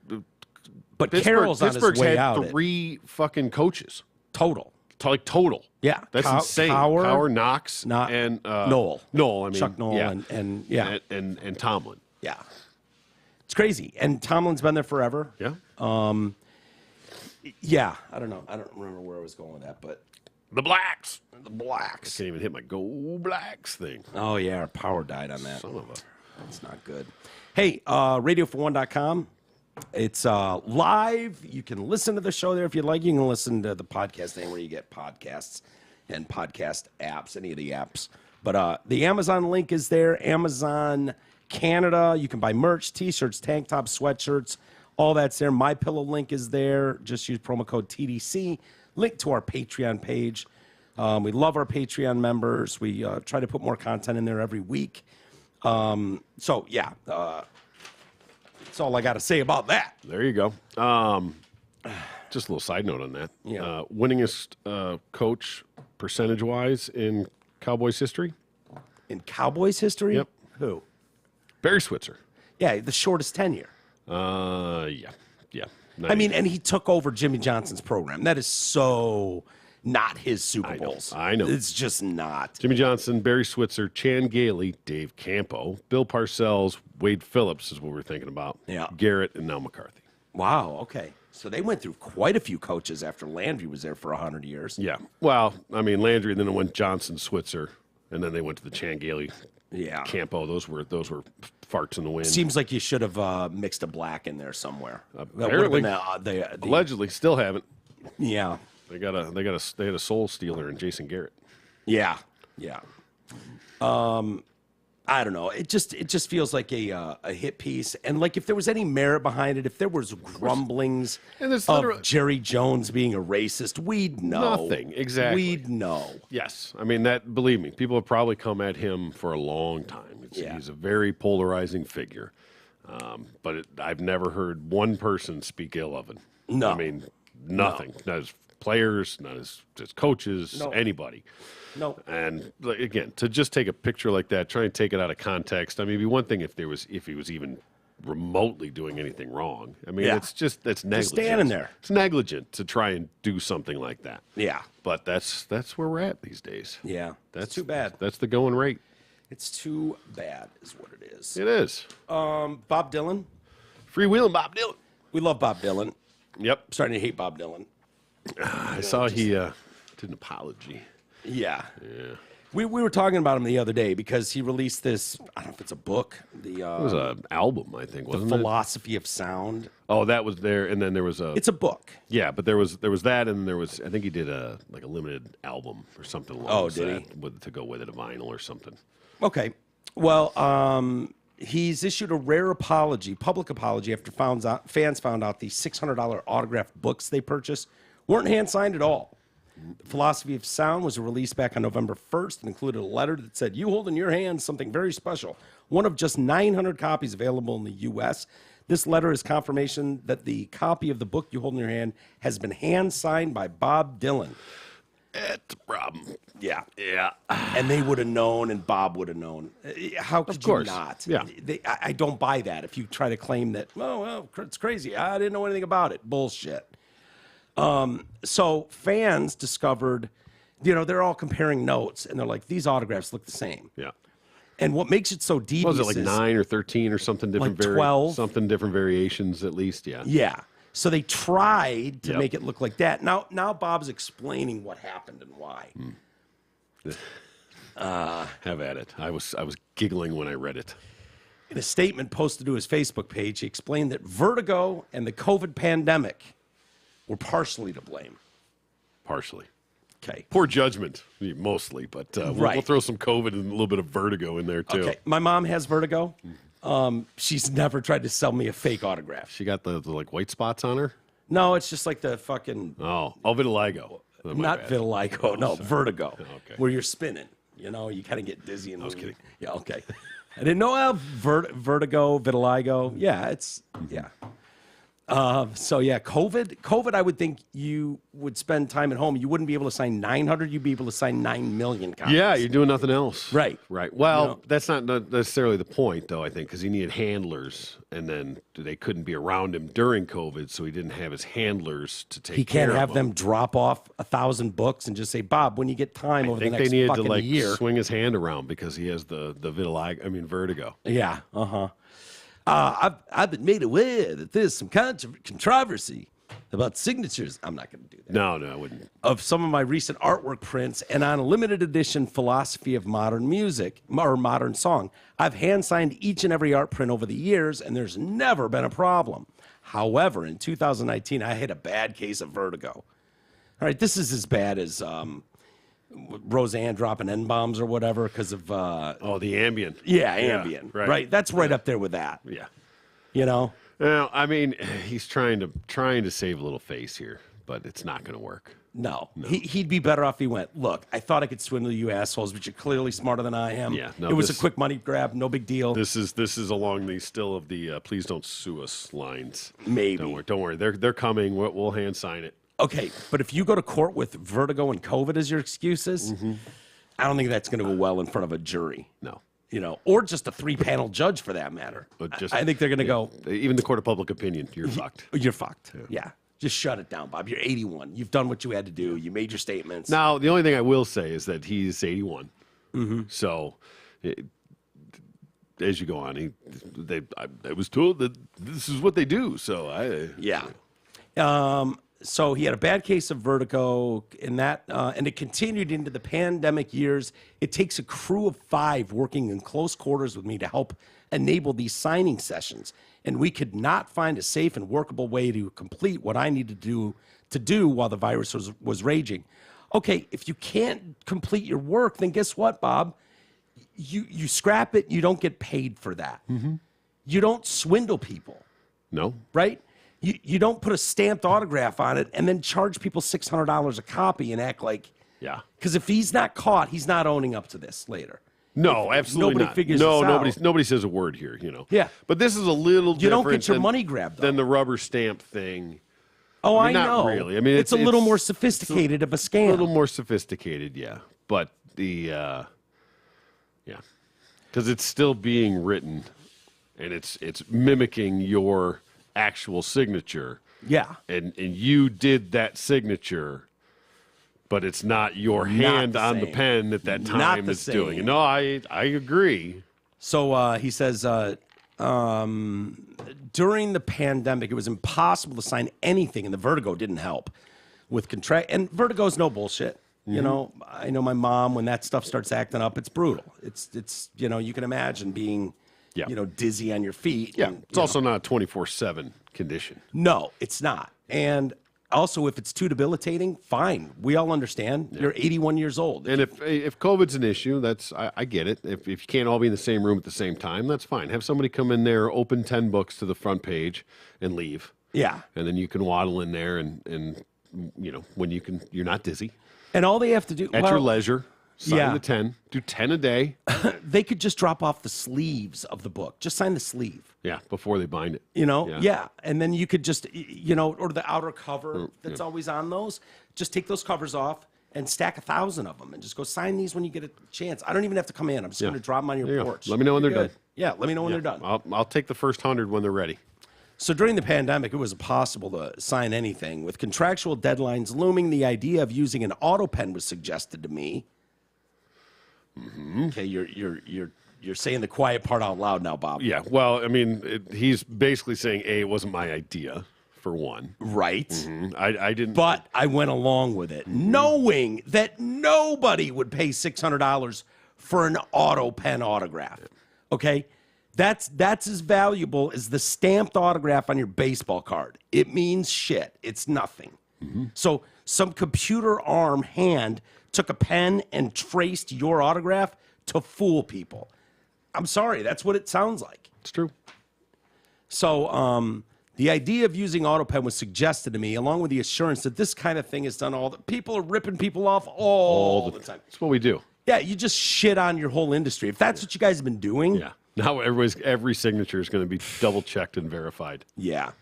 But Carroll's on his Pittsburgh's way had out. 3 fucking coaches. Total. Like total. Yeah. That's insane. Cowher, Knox, and Noel. Noel, I mean. Chuck Noel yeah. and yeah. And Tomlin. Yeah. It's crazy. And Tomlin's been there forever. Yeah. Yeah. I don't know. I don't remember where I was going with that, but The Blacks. the Blacks. Can't even hit my Go Blacks thing. Oh, yeah. Our power died on that. Son of a. That's not good. Hey, radiofor1.com. It's live. You can listen to the show there if you'd like. You can listen to the podcast anywhere you get podcasts and podcast apps, any of the apps. But the Amazon link is there. Amazon Canada. You can buy merch, T-shirts, tank tops, sweatshirts. All that's there. My Pillow link is there. Just use promo code TDC. Link to our Patreon page. We love our Patreon members. We try to put more content in there every week. So, yeah. That's all I got to say about that. There you go. Just a little side note on that. Yeah. Winningest coach percentage-wise in Cowboys history? In Cowboys history? Yep. Who? Barry Switzer. Yeah, the shortest tenure. Yeah. I mean, and he took over Jimmy Johnson's program. That is so not his Super I know, Bowls. I know. It's just not. Jimmy Johnson, Barry Switzer, Chan Gailey, Dave Campo, Bill Parcells, Wade Phillips is what we're thinking about. Yeah. Garrett, and now McCarthy. Wow, okay. So they went through quite a few coaches after Landry was there for 100 years. Yeah. Well, I mean, Landry, and then it went Johnson, Switzer, and then they went to the Chan Gailey, Yeah. Campo. Those were farts in the wind. Seems like you should have mixed a black in there somewhere. That would have Apparently. been the Allegedly, still haven't. yeah. They had a soul stealer in Jason Garrett. Yeah. Yeah. I don't know. It just feels like a hit piece, and like if there was any merit behind it, if there was grumblings And there's of literally- Jerry Jones being a racist, we'd know. Nothing, exactly. We'd know. Yes, I mean that. Believe me, people have probably come at him for a long time. Yeah. He's a very polarizing figure, but I've never heard one person speak ill of him. No. I mean nothing. Not his players, not his coaches, No. anybody. No. And like, again, to just take a picture like that, try and take it out of context. I mean, it'd be one thing if he was even remotely doing anything wrong. I mean, Yeah. that's negligent. standing there. It's negligent to try and do something like that. Yeah. But that's where we're at these days. Yeah. That's It's too bad. That's the going rate. It's too bad, is what it is. It is. Bob Dylan. Freewheeling Bob Dylan. We love Bob Dylan. Yep. I'm starting to hate Bob Dylan. I saw he did an apology. Yeah. Yeah. We were talking about him the other day because he released this, I don't know if it's a book, It was an album, I think, wasn't it? Philosophy of Sound. Oh, that was there, and then there was a. It's a book. Yeah, but there was that, and there was. I think he did a limited album or something. Along did he? to go with it, a vinyl or something. Okay. Well, he's issued a rare public apology after fans found out the $600 autographed books they purchased weren't hand-signed at all. The Philosophy of Sound was released back on November 1st and included a letter that said, "You hold in your hands something very special, one of just 900 copies available in the U.S. This letter is confirmation that the copy of the book you hold in your hand has been hand-signed by Bob Dylan." That's a problem. Yeah. Yeah. And they would have known, and Bob would have known. How could course. you not? Yeah. I don't buy that. If you try to claim that, oh, well, it's crazy. I didn't know anything about it. Bullshit. So fans discovered, they're all comparing notes, and they're like, these autographs look the same. Yeah. And what makes it so devious What was it, like is 9 or 13 or something different? Like 12? Something different variations at least. Yeah. Yeah. So they tried to Yep. make it look like that. Now Bob's explaining what happened and why. Have at it. I was giggling when I read it. In a statement posted to his Facebook page, he explained that vertigo and the COVID pandemic were partially to blame. Partially. Okay. Poor judgment, mostly, but we'll Right. throw some COVID and a little bit of vertigo in there too. Okay. My mom has vertigo. She's never tried to sell me a fake autograph. She got the like white spots on her. No, it's just like the fucking Oh, vitiligo. My not bad. vitiligo, no, vertigo. Okay. Where you're spinning. You kind of get dizzy. And I was kidding. Yeah, okay. I didn't know how vertigo, vitiligo. Yeah, yeah. So yeah, COVID, I would think you would spend time at home. You wouldn't be able to sign 900. You'd be able to sign 9 million copies. Yeah, you're doing nothing else. Right. Right. Well, that's not necessarily the point, though, I think, because he needed handlers, and then they couldn't be around him during COVID, so he didn't have his handlers to take He care can't of have him. them drop off 1,000 books and just say, Bob, when you get time over I the think next they needed to fucking like year. swing his hand around because he has the vertigo. Yeah. I've been made aware that there's some controversy about signatures. I'm not going to do that. No, I wouldn't. Of some of my recent artwork prints and on a limited edition Philosophy of Modern Music or Modern Song. I've hand signed each and every art print over the years, and there's never been a problem. However, in 2019, I had a bad case of vertigo. All right, this is as bad as Roseanne dropping N-bombs or whatever because of... the Ambien. Yeah, Ambien. Right. That's right up there with that. Yeah. Well, I mean, he's trying to save a little face here, but it's not going to work. No. He'd be better off if he went, look, I thought I could swindle you assholes, but you're clearly smarter than I am. Yeah, no, it was a quick money grab, no big deal. This is along the still of the please don't sue us lines. Maybe. Don't worry. They're coming. We'll hand sign it. Okay, but if you go to court with vertigo and COVID as your excuses, I don't think that's going to go well in front of a jury. No. Or just a 3-panel judge for that matter. I think they're going to go, Even the court of public opinion, you're fucked. you're fucked. Yeah. Just shut it down, Bob. You're 81. You've done what you had to do. You made your statements. Now, the only thing I will say is that he's 81. So, as you go on, I was told that this is what they do. So Yeah. So he had a bad case of vertigo, and it continued into the pandemic years. It takes a crew of 5 working in close quarters with me to help enable these signing sessions, and we could not find a safe and workable way to complete what I needed to do while the virus was raging. Okay, if you can't complete your work, then guess what, Bob? You scrap it. You don't get paid for that. You don't swindle people. No. Right? You don't put a stamped autograph on it and then charge people $600 a copy and act like... Yeah. Because if he's not caught, he's not owning up to this later. No, absolutely nobody not. figures this out. Nobody says a word here, Yeah. But this is a little You don't different get your than- money grabbed, though. than the rubber stamp thing Oh, I not know. really. I mean, it's a little more sophisticated of a scam. A little more sophisticated, yeah. But yeah, because it's still being written, and it's mimicking your actual signature. Yeah. And you did that signature, but it's not your hand on the pen at that time that's doing it. No, I agree. So he says, during the pandemic, it was impossible to sign anything, and the vertigo didn't help with contract. And vertigo's no bullshit. You know, I know my mom, when that stuff starts acting up, it's brutal. It's you can imagine being, dizzy on your feet. Yeah, and, it's also not a 24/7 condition. No, it's not. And also, if it's too debilitating, fine. We all understand. Yeah. You're 81 years old. And if COVID's an issue, I get it. If you can't all be in the same room at the same time, that's fine. Have somebody come in there, open 10 books to the front page, and leave. Yeah. And then you can waddle in there and when you're not dizzy. And all they have to do at your leisure, sign the 10, do 10 a day. They could just drop off the sleeves of the book. Just sign the sleeve. Yeah, before they bind it. Yeah. And then you could just, or the outer cover that's always on those. Just take those covers off and stack 1,000 of them and just go sign these when you get a chance. I don't even have to come in. I'm just going to drop them on your porch. Let me know when they're done. Yeah, let me know when they're done. I'll take the first 100 when they're ready. So during the pandemic, it was impossible to sign anything. With contractual deadlines looming, the idea of using an auto pen was suggested to me. Mm-hmm. Okay, you're saying the quiet part out loud now, Bob. Yeah, well, I mean, he's basically saying, it wasn't my idea, for one. Right. Mm-hmm. I didn't. But I went along with it, knowing that nobody would pay $600 for an auto pen autograph. Okay? That's as valuable as the stamped autograph on your baseball card. It means shit. It's nothing. Mm-hmm. So some computer arm hand took a pen and traced your autograph to fool people. I'm sorry. That's what it sounds like. It's true. So the idea of using AutoPen was suggested to me, along with the assurance that this kind of thing is done all the people are ripping people off all the time. That's what we do. Yeah, you just shit on your whole industry. If that's what you guys have been doing. Yeah. Now every signature is going to be double checked and verified. Yeah.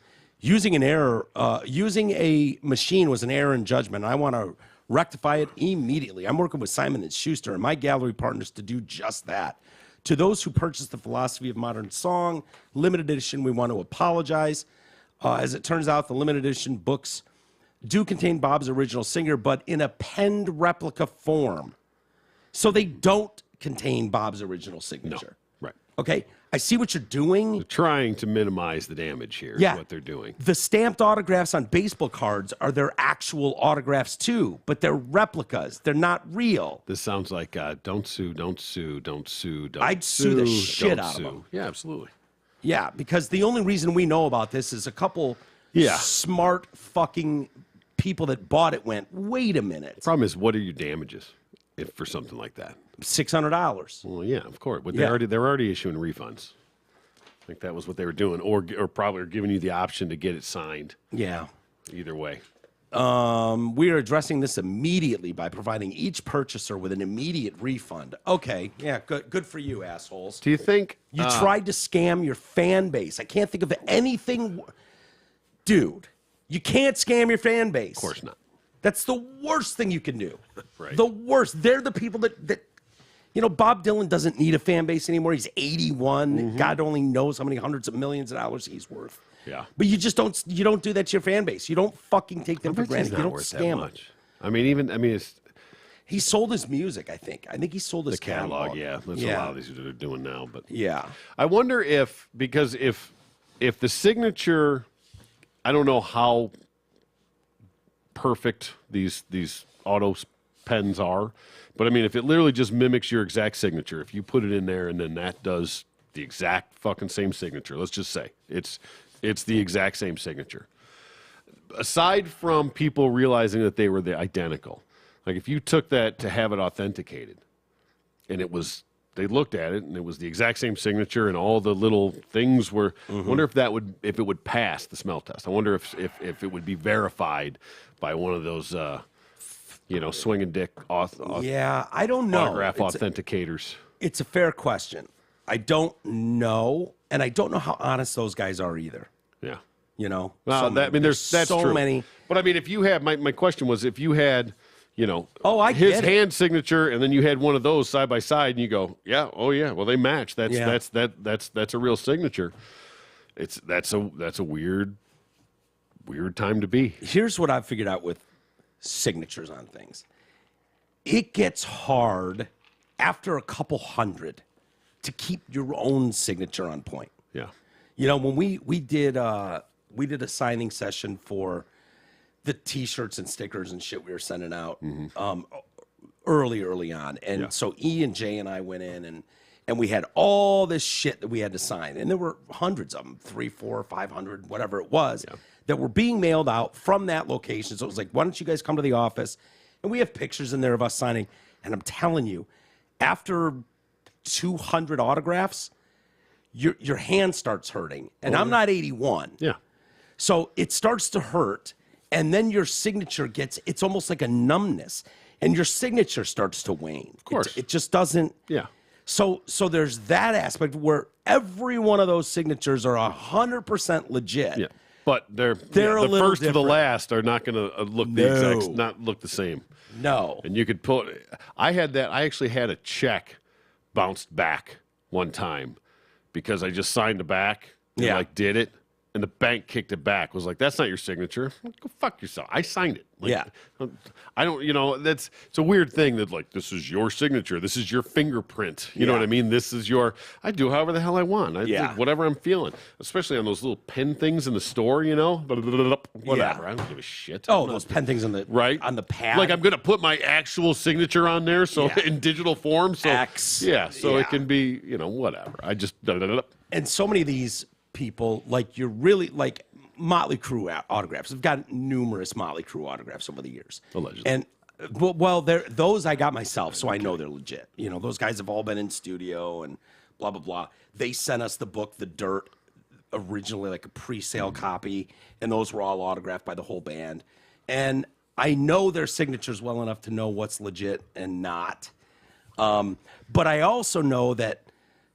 Using a machine was an error in judgment. I want to rectify it immediately. I'm working with Simon & Schuster and my gallery partners to do just that. To those who purchased the Philosophy of Modern Song limited edition, we want to apologize. As it turns out, the limited edition books do contain Bob's original signature, but in a penned replica form. So they don't contain Bob's original signature. No. Right. Okay? I see what you're doing. They're trying to minimize the damage here. Yeah. Is what they're doing. The stamped autographs on baseball cards are their actual autographs too, but they're replicas. They're not real. This sounds like don't sue, don't sue, don't sue, don't I'd sue the shit out of them. Yeah, absolutely. Yeah, because the only reason we know about this is a couple smart fucking people that bought it went, wait a minute. The problem is, what are your damages for something like that? $600. Well, yeah, of course. But they're already issuing refunds. I think that was what they were doing, or probably giving you the option to get it signed. Yeah. Either way. We are addressing this immediately by providing each purchaser with an immediate refund. Okay, yeah, good for you, assholes. Do you think you tried to scam your fan base? I can't think of anything, dude. You can't scam your fan base. Of course not. That's the worst thing you can do. Right. The worst. They're the people that Bob Dylan doesn't need a fan base anymore. He's 81. Mm-hmm. God only knows how many hundreds of millions of dollars he's worth. Yeah. But you don't do that to your fan base. You don't fucking take them for granted. You don't scam them. I mean, it's he sold his music, I think. I think he sold his catalog. Yeah. That's a lot of these that are doing now. But yeah. I wonder if the signature, I don't know how perfect these auto pens are, but I mean, if it literally just mimics your exact signature, if you put it in there and then that does the exact fucking same signature, let's just say it's the exact same signature. Aside from people realizing that they were the identical, like if you took that to have it authenticated and they looked at it and it was the exact same signature and all the little things were, I wonder if it would pass the smell test. I wonder if it would be verified by one of those, swinging dick I don't know. Autograph authenticators. It's a fair question. I don't know, and I don't know how honest those guys are either. Yeah. You know, Well, that's so true. many. But I mean, if you have my question was if you had, I his get it. hand signature, and then you had one of those side by side, and you go, yeah, oh yeah, well they match. That's a real signature. That's a weird time to be. Here's what I've figured out with signatures on things. It gets hard after a couple hundred to keep your own signature on point. Yeah. When we did a signing session for the T-shirts and stickers and shit we were sending out early on, and so E and Jay and I went in and we had all this shit that we had to sign, and there were hundreds of them, 300, 400, 500, whatever it was, that were being mailed out from that location. So it was like, why don't you guys come to the office? And we have pictures in there of us signing, and I'm telling you, after 200 autographs, your hand starts hurting. And I'm not 81. Yeah. So it starts to hurt, and then your signature it's almost like a numbness, and your signature starts to wane. Of course. It just doesn't. Yeah. So there's that aspect where every one of those signatures are 100% legit. Yeah. But they're a the little first to the last are not going to look the same. No. And you could pull. I actually had a check bounced back one time because I just signed the back and did it, and the bank kicked it back. Was like, that's not your signature. Go fuck yourself. I signed it. I don't. It's a weird thing that like this is your signature. This is your fingerprint. You know what I mean? This is your. I do however the hell I want. Whatever I'm feeling. Especially on those little pen things in the store. Whatever. I don't give a shit. Oh, those pen things on the on the pad. Like I'm gonna put my actual signature on there, so in digital form. So X. So it can be whatever. I just. And so many of these people, like you're really like. Motley Crue autographs. I've got numerous Motley Crue autographs over the years. Allegedly. And those I got myself, so I know they're legit. Those guys have all been in studio and blah, blah, blah. They sent us the book, The Dirt, originally like a pre-sale copy, and those were all autographed by the whole band. And I know their signatures well enough to know what's legit and not. But I also know that,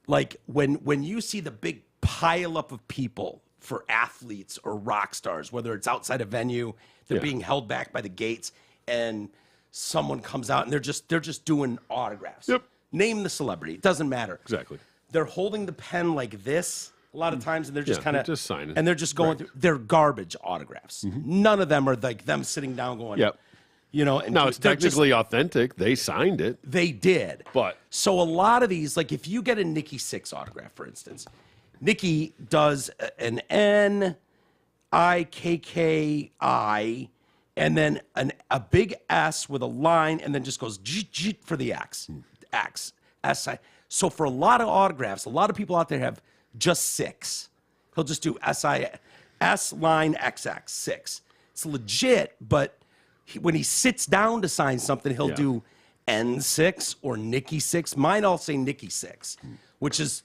like, when you see the big pile up of people for athletes or rock stars, whether it's outside a venue, they're being held back by the gates, and someone comes out and they're just doing autographs. Yep. Name the celebrity. It doesn't matter. Exactly. They're holding the pen like this a lot of times, and they're just kind of just signing. And they're just going through. They're garbage autographs. None of them are like them sitting down going. Yep. And now it's technically authentic. They signed it. They did. But so a lot of these, like if you get a Nikki Sixx autograph, for instance. Nikki does an N-I-K-K-I, and then a big S with a line, and then just goes G for the X. X. S-I. So for a lot of autographs, a lot of people out there have just 6. He'll just do S-I, S line XX, 6. It's legit, but when he sits down to sign something, he'll do N6 or Nikki Sixx. Mine all say Nikki Sixx, which is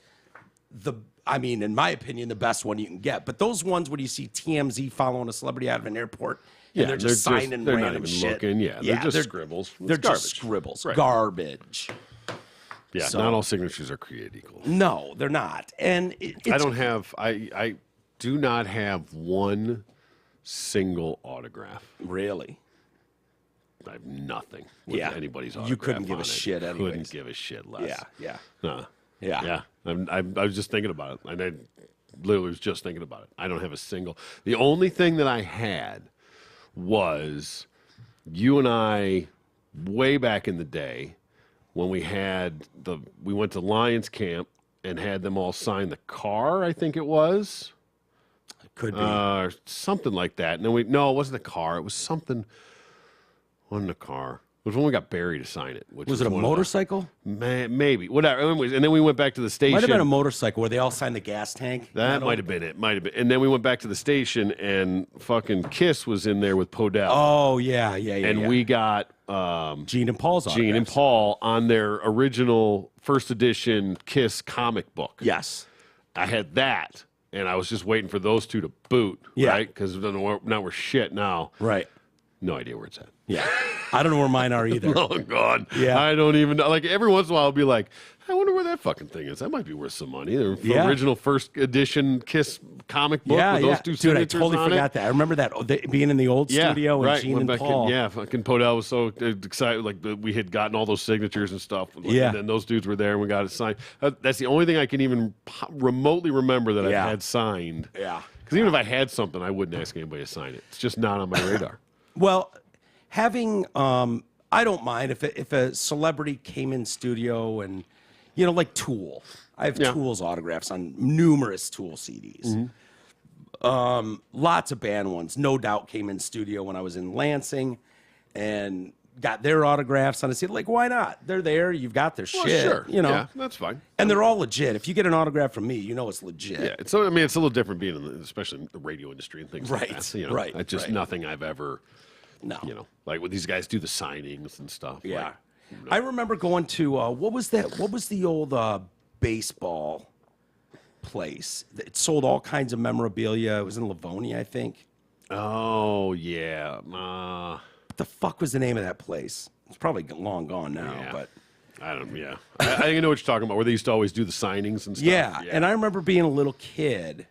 in my opinion, the best one you can get. But those ones when you see TMZ following a celebrity out of an airport, and they're just signing they're random not even shit. looking. They're just scribbles. They're just scribbles. Right. Garbage. Yeah, So- not all signatures are created equal. No, they're not. And I do not have one single autograph. Really? I have nothing with anybody's autograph. You couldn't give on a it. shit anyways. Couldn't give a shit less. Yeah. No. Yeah. I was just thinking about it, and I literally was just thinking about it. I don't have a single. The only thing that I had was you and I way back in the day when we went to Lions Camp and had them all sign the car. I think it was. Could be. Something like that. And then it wasn't a car. It was something. Wasn't a car. It was when we got Barry to sign it. Was it a motorcycle? Maybe. Whatever. Anyways, and then we went back to the station. Might have been a motorcycle where they all signed the gas tank. That might have been it. Might have been. And then we went back to the station, and fucking Kiss was in there with Podell. Oh, yeah. And we got Gene and Paul's autographs. Gene and Paul on their original first edition Kiss comic book. Yes. I had that, and I was just waiting for those two to boot, right? Because now we're shit now. Right. No idea where it's at. Yeah. I don't know where mine are either. Long gone. Yeah. I don't even know. Like every once in a while, I'll be like, I wonder where that fucking thing is. That might be worth some money. The original first edition Kiss comic book with those two Dude, I signatures totally on forgot it. that. I remember that being in the old studio and right. Gene Went and back Paul. fucking Podell was so excited. Like we had gotten all those signatures and stuff. Yeah. And then those dudes were there and we got it signed. That's the only thing I can even remotely remember that I had signed. Yeah. Because even if I had something, I wouldn't ask anybody to sign it. It's just not on my radar. Well, having I don't mind if a celebrity came in studio and, like Tool. I have Tool's autographs on numerous Tool CDs. Lots of band ones. No Doubt came in studio when I was in Lansing and got their autographs on a CD. Like, why not? They're there. You've got their Well, shit. sure. You know. Yeah, that's fine. And they're all legit. If you get an autograph from me, you know it's legit. Yeah, it's a little different being especially in the radio industry and things like that. Right. It's just nothing I've ever, No. like when these guys do the signings and stuff. Yeah. Like, I remember going to, what was that? What was the old baseball place? It sold all kinds of memorabilia. It was in Livonia, I think. oh, yeah. What the fuck was the name of that place? It's probably long gone now, Yeah. but I don't, yeah. I think I know what you're talking about, where they used to always do the signings and stuff. yeah. And I remember being a little kid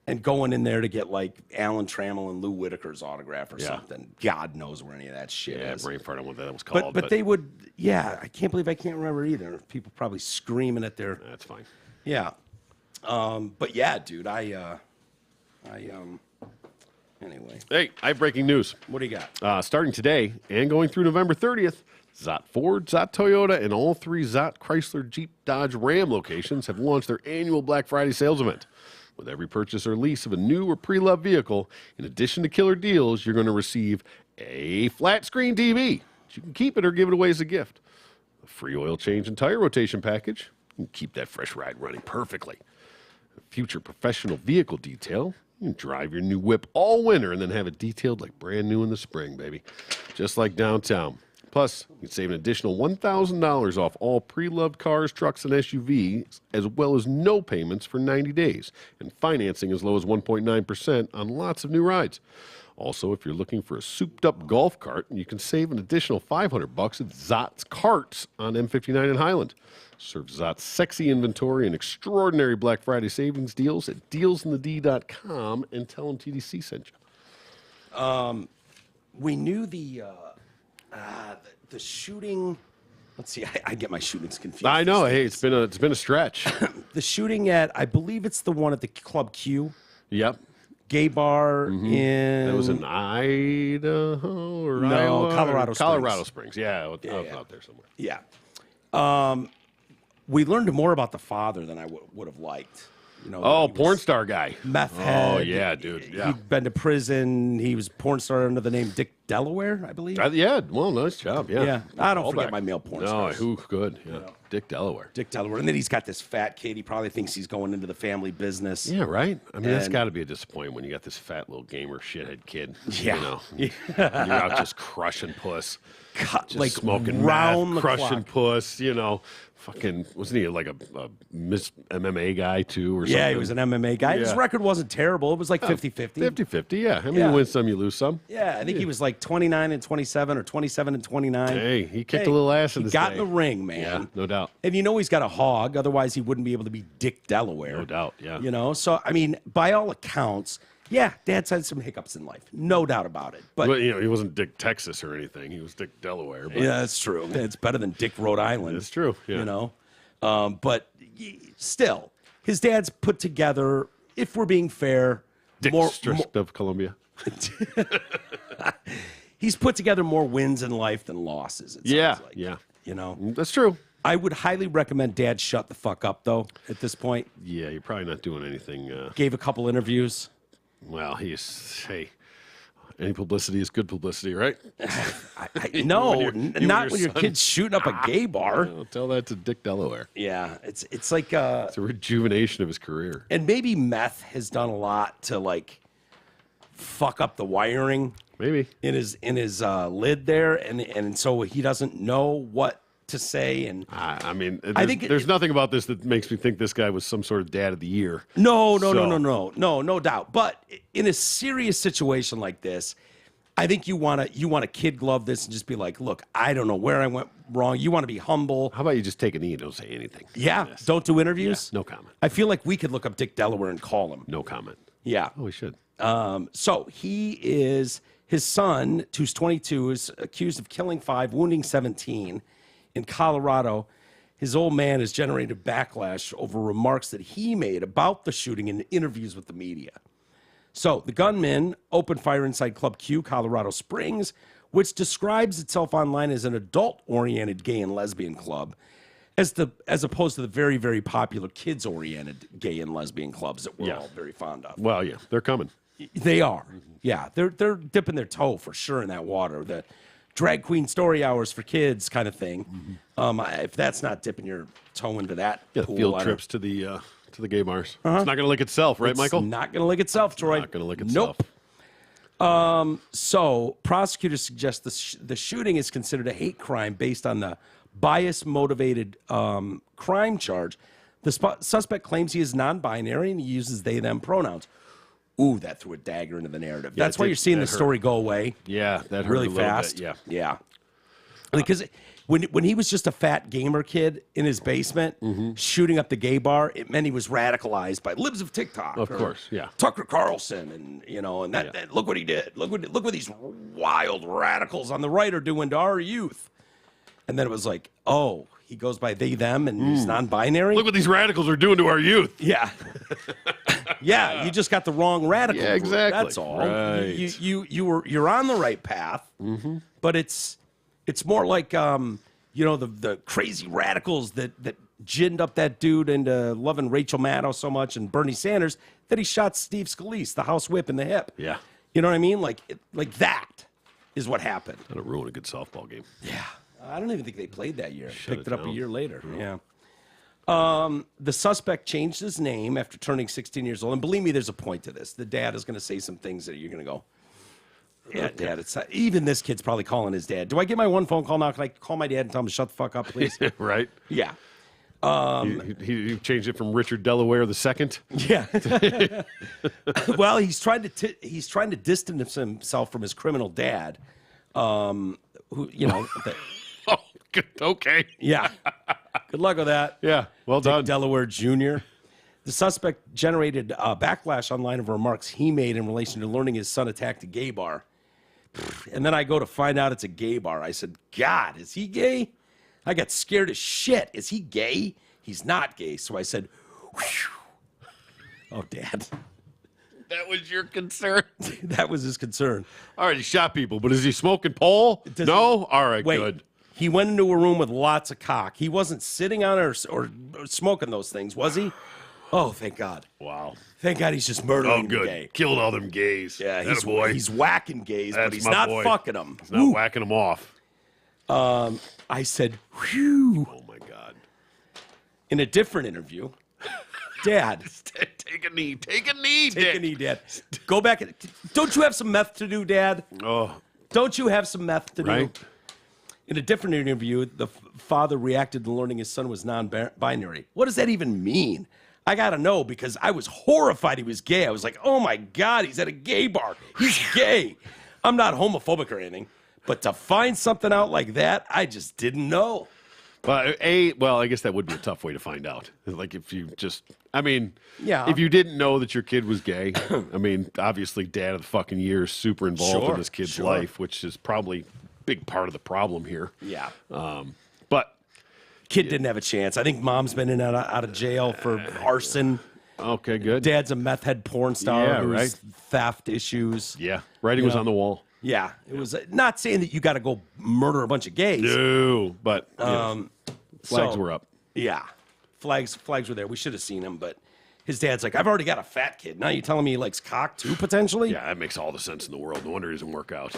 and going in there to get like Alan Trammell and Lou Whitaker's autograph or something. God knows where any of that shit is. brain fart on what that was called. But they would, I can't believe I can't remember either. People probably screaming at their, That's fine. yeah. But yeah, dude, anyway, Hey, I have breaking news. what do you got? Starting today and going through November 30th, Zott Ford, Zott Toyota, and all three Zott Chrysler Jeep Dodge Ram locations have launched their annual Black Friday sales event. With every purchase or lease of a new or pre-loved vehicle, in addition to killer deals, you're going to receive a flat screen TV. You can keep it or give it away as a gift. A free oil change and tire rotation package. You can keep that fresh ride running perfectly. A future professional vehicle detail. You can drive your new whip all winter and then have it detailed like brand new in the spring, baby. Just like downtown. Plus, you can save an additional $1,000 off all pre-loved cars, trucks, and SUVs, as well as no payments for 90 days, and financing as low as 1.9% on lots of new rides. Also, if you're looking for a souped-up golf cart, you can save an additional $500 at Zott's Carts on M59 in Highland. Serve Zott's sexy inventory and extraordinary Black Friday savings deals at dealsinthed.com and tell them TDC sent you. We knew the shooting. Let's see, I get my shootings confused. I know. Hey, it's been a stretch. The shooting at, I believe it's the one at the Club Q, Yep. gay bar in. That was in Idaho or Iowa? Colorado Springs. Colorado Springs. Yeah, I was out there somewhere. Yeah. We learned more about the father than I would have liked. Oh, porn star guy. Meth head. Oh, yeah, dude. Yeah. He'd been to prison. He was porn star under the name Dick Delaware, I believe. Yeah, well, nice job. Yeah. Yeah. I don't All forget back. my male porn No, stars. who could? Yeah. Dick Delaware. Dick Delaware. And then he's got this fat kid. He probably thinks he's going into the family business. Yeah, right? I mean, that's And- got to be a disappointment when you got this fat little gamer shithead kid. Yeah. You're out just crushing puss. Cut, Just like smoking round meth, the crushing clock. puss, Fucking, wasn't he like a Miss MMA guy too or something? Yeah, he was an MMA guy. His Yeah. record wasn't terrible. It was like 50-50. 50-50, yeah. I mean, Yeah. you win some, you lose some. Yeah, I think he was like 29-27 or 27-29. Hey, he kicked a little ass in He this got day. in the ring, man. Yeah, no doubt. And he's got a hog. Otherwise, he wouldn't be able to be Dick Delaware. No doubt, yeah. So, I mean, by all accounts, yeah, Dad's had some hiccups in life. No doubt about it. But Well, he wasn't Dick Texas or anything. He was Dick Delaware. But yeah, that's true. It's better than Dick Rhode Island. It's true, yeah. But still, his dad's put together, if we're being fair, Dick District of Columbia. he's put together more wins in life than losses. It sounds like. Yeah. You That's true. I would highly recommend Dad shut the fuck up, though, at this point. Yeah, you're probably not doing anything. Gave a couple interviews. Hey, any publicity is good publicity, right? No, you not and when your your son. kid's shooting up a gay bar. I'll tell that to Dick Delaware. Yeah, it's like, It's a rejuvenation of his career. and maybe meth has done a lot to like fuck up the wiring Maybe. in his lid there, and so he doesn't know what to say. And I mean, think there's nothing about this that makes me think this guy was some sort of dad of the year. no So- doubt. But in a serious situation like this, I think you want to kid glove this and just be like, look, I don't know where I went wrong. You want to be humble. How about you just take a knee and don't say anything? Yeah. Don't do interviews. Yeah, no comment. I feel like we could look up Dick Delaware and call him. No comment. Yeah. Oh, we should. So his son, who's 22, is accused of killing 5, wounding 17 in Colorado. His old man has generated backlash over remarks that he made about the shooting in interviews with the media. So the gunman opened fire inside Club Q, Colorado Springs, which describes itself online as an adult-oriented gay and lesbian club, as opposed to the very, very popular kids-oriented gay and lesbian clubs that we're all very fond of. Well, yeah, they're coming. They are. Yeah, they're dipping their toe for sure in that water. The drag queen story hours for kids kind of thing. If that's not dipping your toe into that pool, field trips to the gay bars. It's not going to lick itself, right, Michael? Not going to lick itself, Troy. Not going to lick itself. Nope. So prosecutors suggest the shooting is considered a hate crime based on the bias-motivated crime charge. The suspect claims he is non-binary and he uses they-them pronouns. Ooh, that threw a dagger into the narrative. Yeah, that's why you're seeing the story go away. Yeah, that hurt really a little fast. bit. Yeah. Because when he was just a fat gamer kid in his basement shooting up the gay bar, it meant he was radicalized by libs of TikTok. Of course, yeah. Tucker Carlson, and that look what he did. Look what these wild radicals on the right are doing to our youth. And then it was like, oh, he goes by they them and he's non-binary. Look what these radicals are doing to our youth. Yeah. Yeah, you just got the wrong radical. Yeah, exactly. Group. That's all. Right. You're on the right path, but it's more like the crazy radicals that ginned up that dude into loving Rachel Maddow so much and Bernie Sanders that he shot Steve Scalise, the House Whip, in the hip. Yeah. You know what I mean? Like that is what happened. That'll ruin a good softball game. Yeah. I don't even think they played that year. Shut Picked it it up down. a year later. Yeah. The suspect changed his name after turning 16 years old. And believe me, there's a point to this. The dad is going to say some things that you're going to go, yeah, Dad. It's even this kid's probably calling his dad. Do I get my one phone call now? Can I call my dad and tell him to shut the fuck up, please? Right? Yeah. He changed it from Richard Delaware II. Yeah. Well, he's trying to distance himself from his criminal dad. Who Oh, good. Okay. Yeah. Good luck with that. Yeah. Well Dick done. Delaware Jr. The suspect generated backlash online of remarks he made in relation to learning his son attacked a gay bar. And then I go to find out it's a gay bar. I said, God, is he gay? I got scared as shit. Is he gay? He's not gay. So I said, whew. Oh, Dad. That was your concern. That was his concern. All right, he shot people, but is he smoking pole? No? All right, Wait, good. he went into a room with lots of cock. He wasn't sitting on it or smoking those things, was he? Oh, thank God. Wow. Thank God he's just murdering Oh, good. gay. Killed all them gays. Yeah, boy. he's whacking gays, but That's he's my not boy. fucking them. He's not whacking them off. I said, whew. Oh, my God. In a different interview, Dad, Take a knee. Take a knee, take a Dick. knee, Dad. Go back. Don't you have some meth to do, Dad? Oh, Don't you have some meth to right? do? In a different interview, the father reacted to learning his son was non-binary. What does that even mean? I got to know because I was horrified he was gay. I was like, oh, my God, he's at a gay bar. He's gay. I'm not homophobic or anything. But to find something out like that, I just didn't know. But well, I guess that would be a tough way to find out. Like if you just, Yeah. if you didn't know that your kid was gay, obviously dad of the fucking year is super involved in this kid's life, which is probably a big part of the problem here. Yeah. But Kid didn't have a chance. I think mom's been in and out of jail for arson. okay, good. Dad's a meth head porn star Yeah, who's right. theft issues. Yeah, writing was on the wall. Yeah, it was not saying that you got to go murder a bunch of gays. No, but flags were up. Yeah, flags were there. We should have seen him, but his dad's like, I've already got a fat kid. Now you telling me he likes cock too, potentially? Yeah, that makes all the sense in the world. No wonder he doesn't work out.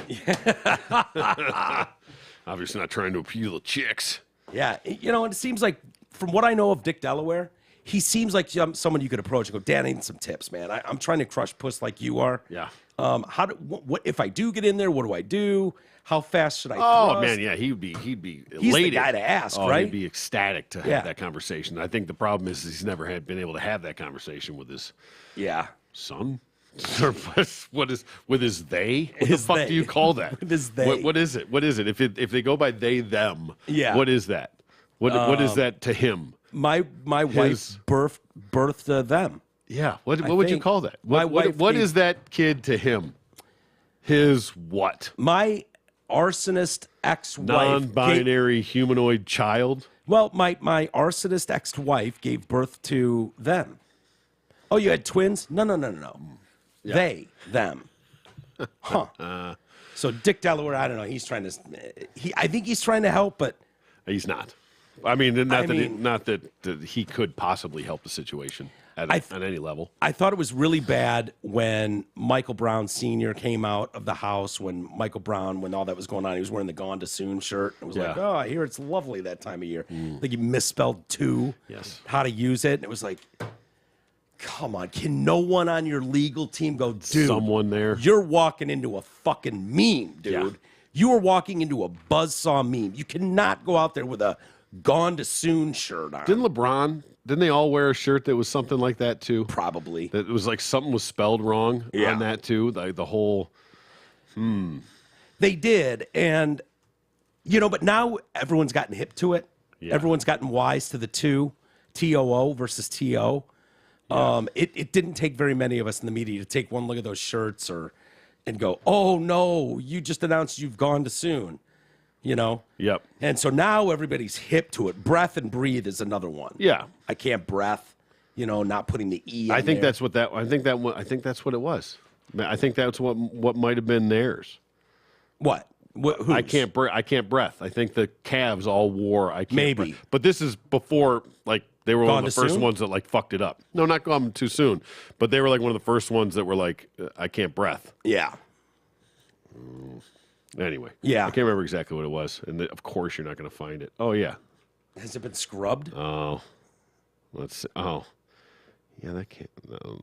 Obviously not trying to appeal to chicks. Yeah, and it seems like, from what I know of Dick Delaware, he seems like someone you could approach and go, Dad, I need some tips, man. I'm trying to crush puss like you are. Yeah. What if I do get in there? What do I do? How fast should I? Oh thrust? man, yeah, he'd be elated. He's the guy to ask, right? He'd be ecstatic to have that conversation. I think the problem is he's never been able to have that conversation with his Yeah. son. What is with his they? What His the fuck they. do you call that? With his they. What is it? What is it? If they go by they them, Yeah. what is that? What is that to him? My wife birthed them. Yeah. What would you think call that? my wife What gave- is that kid to him? His what? My arsonist ex-wife Non-binary humanoid child? Well, my arsonist ex-wife gave birth to them. Oh, you had twins? No. Yeah. They, them. Huh. So Dick Delaware, I don't know. He's trying to. I think he's trying to help, but He's not. I mean, not that he could possibly help the situation at any level. I thought it was really bad when Michael Brown Sr. came out of the house, when Michael Brown, when all that was going on, he was wearing the Gone Too Soon shirt. It was like, Yeah. oh, I hear it's lovely that time of year. Like he misspelled two, Yes. how to use it. And it was like, come on, can no one on your legal team go, dude, Someone there. you're walking into a fucking meme, dude. Yeah. You are walking into a buzzsaw meme. You cannot go out there with a Gone Too Soon shirt on. Didn't they all wear a shirt that was something like that too? Probably. That was like something was spelled wrong Yeah. on that too. The whole. They did, and but now everyone's gotten hip to it. Yeah. Everyone's gotten wise to the two, TOO versus TO. It didn't take very many of us in the media to take one look at those shirts and go, oh no, you just announced you've gone too soon. Yep. And so now everybody's hip to it. Breath and breathe is another one. Yeah. I can't breath. Not putting the E. I in think there. that's what that. I think that's what it was. I think that's what might have been theirs. What? Whose? I can't breath. I think the Cavs all wore I can't Maybe. breath. But this is before like they were one Gone of the Too first Soon? ones that like fucked it up. No, not gone too soon. But they were like one of the first ones that were like I can't breath. Yeah. Anyway. Yeah. I can't remember exactly what it was. And of course you're not going to find it. Oh yeah. Has it been scrubbed? Oh. Let's see. Oh. Yeah, that can't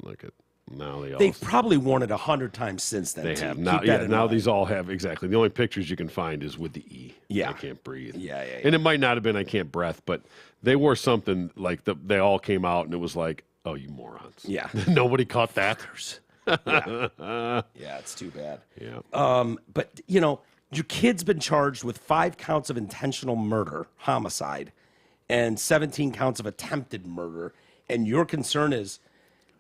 look at now they all They've probably worn it 100 times since then. They too. have Keep now. that Yeah, in now mind. these all have exactly. The only pictures you can find is with the E. Yeah. I can't breathe. Yeah. And it might not have been I can't breath, but they wore something like they all came out and it was like, oh, you morons. Yeah. Nobody caught that. Yeah, it's too bad. Yeah. But your kid's been charged with 5 counts of intentional murder, homicide, and 17 counts of attempted murder. And your concern is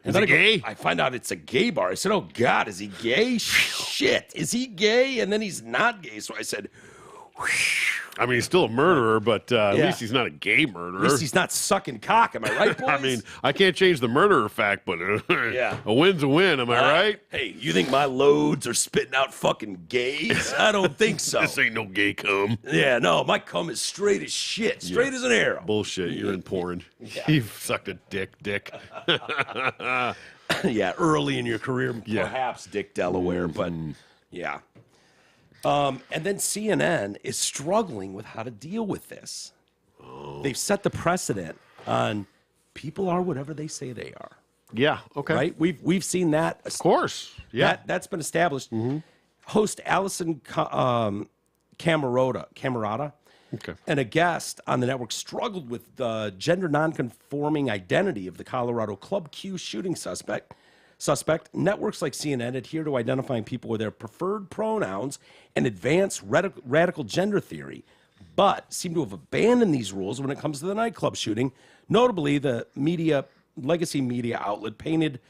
he gay? I find out it's a gay bar. I said, oh God, is he gay? Shit, is he gay? And then he's not gay. So I said, I mean, he's still a murderer, but at least he's not a gay murderer. at least he's not sucking cock. Am I right, boys? I mean, I can't change the murderer fact, but Yeah. a win's a win. Am I right? Hey, you think my loads are spitting out fucking gays? I don't think so. This ain't no gay cum. Yeah, no, my cum is straight as shit, straight as an arrow. Bullshit. You're in porn. You've sucked a dick. Yeah, early in your career, Yeah. perhaps Dick Delaware, but yeah. And then CNN is struggling with how to deal with this. They've set the precedent on people are whatever they say they are. Yeah. Okay. Right? We've seen that. Of course. Yeah. That's been established. Host Allison Camerata, Okay. and a guest on the network struggled with the gender nonconforming identity of the Colorado Club Q shooting suspect. Networks like CNN adhere to identifying people with their preferred pronouns and advance radical gender theory, but seem to have abandoned these rules when it comes to the nightclub shooting. Notably, the legacy media outlet painted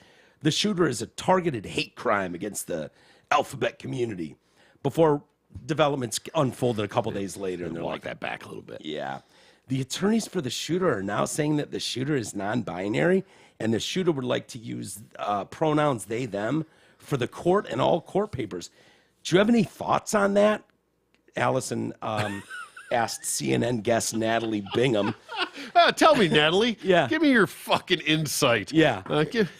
the shooter as a targeted hate crime against the alphabet community before developments unfolded a couple days later, and they're Walk like, that back a little bit. yeah. The attorneys for the shooter are now saying that the shooter is non-binary, and the shooter would like to use pronouns they, them for the court and all court papers. Do you have any thoughts on that? Allison asked CNN guest Natalie Bingham. Tell me, Natalie. Yeah. Give me your fucking insight. Yeah. Give...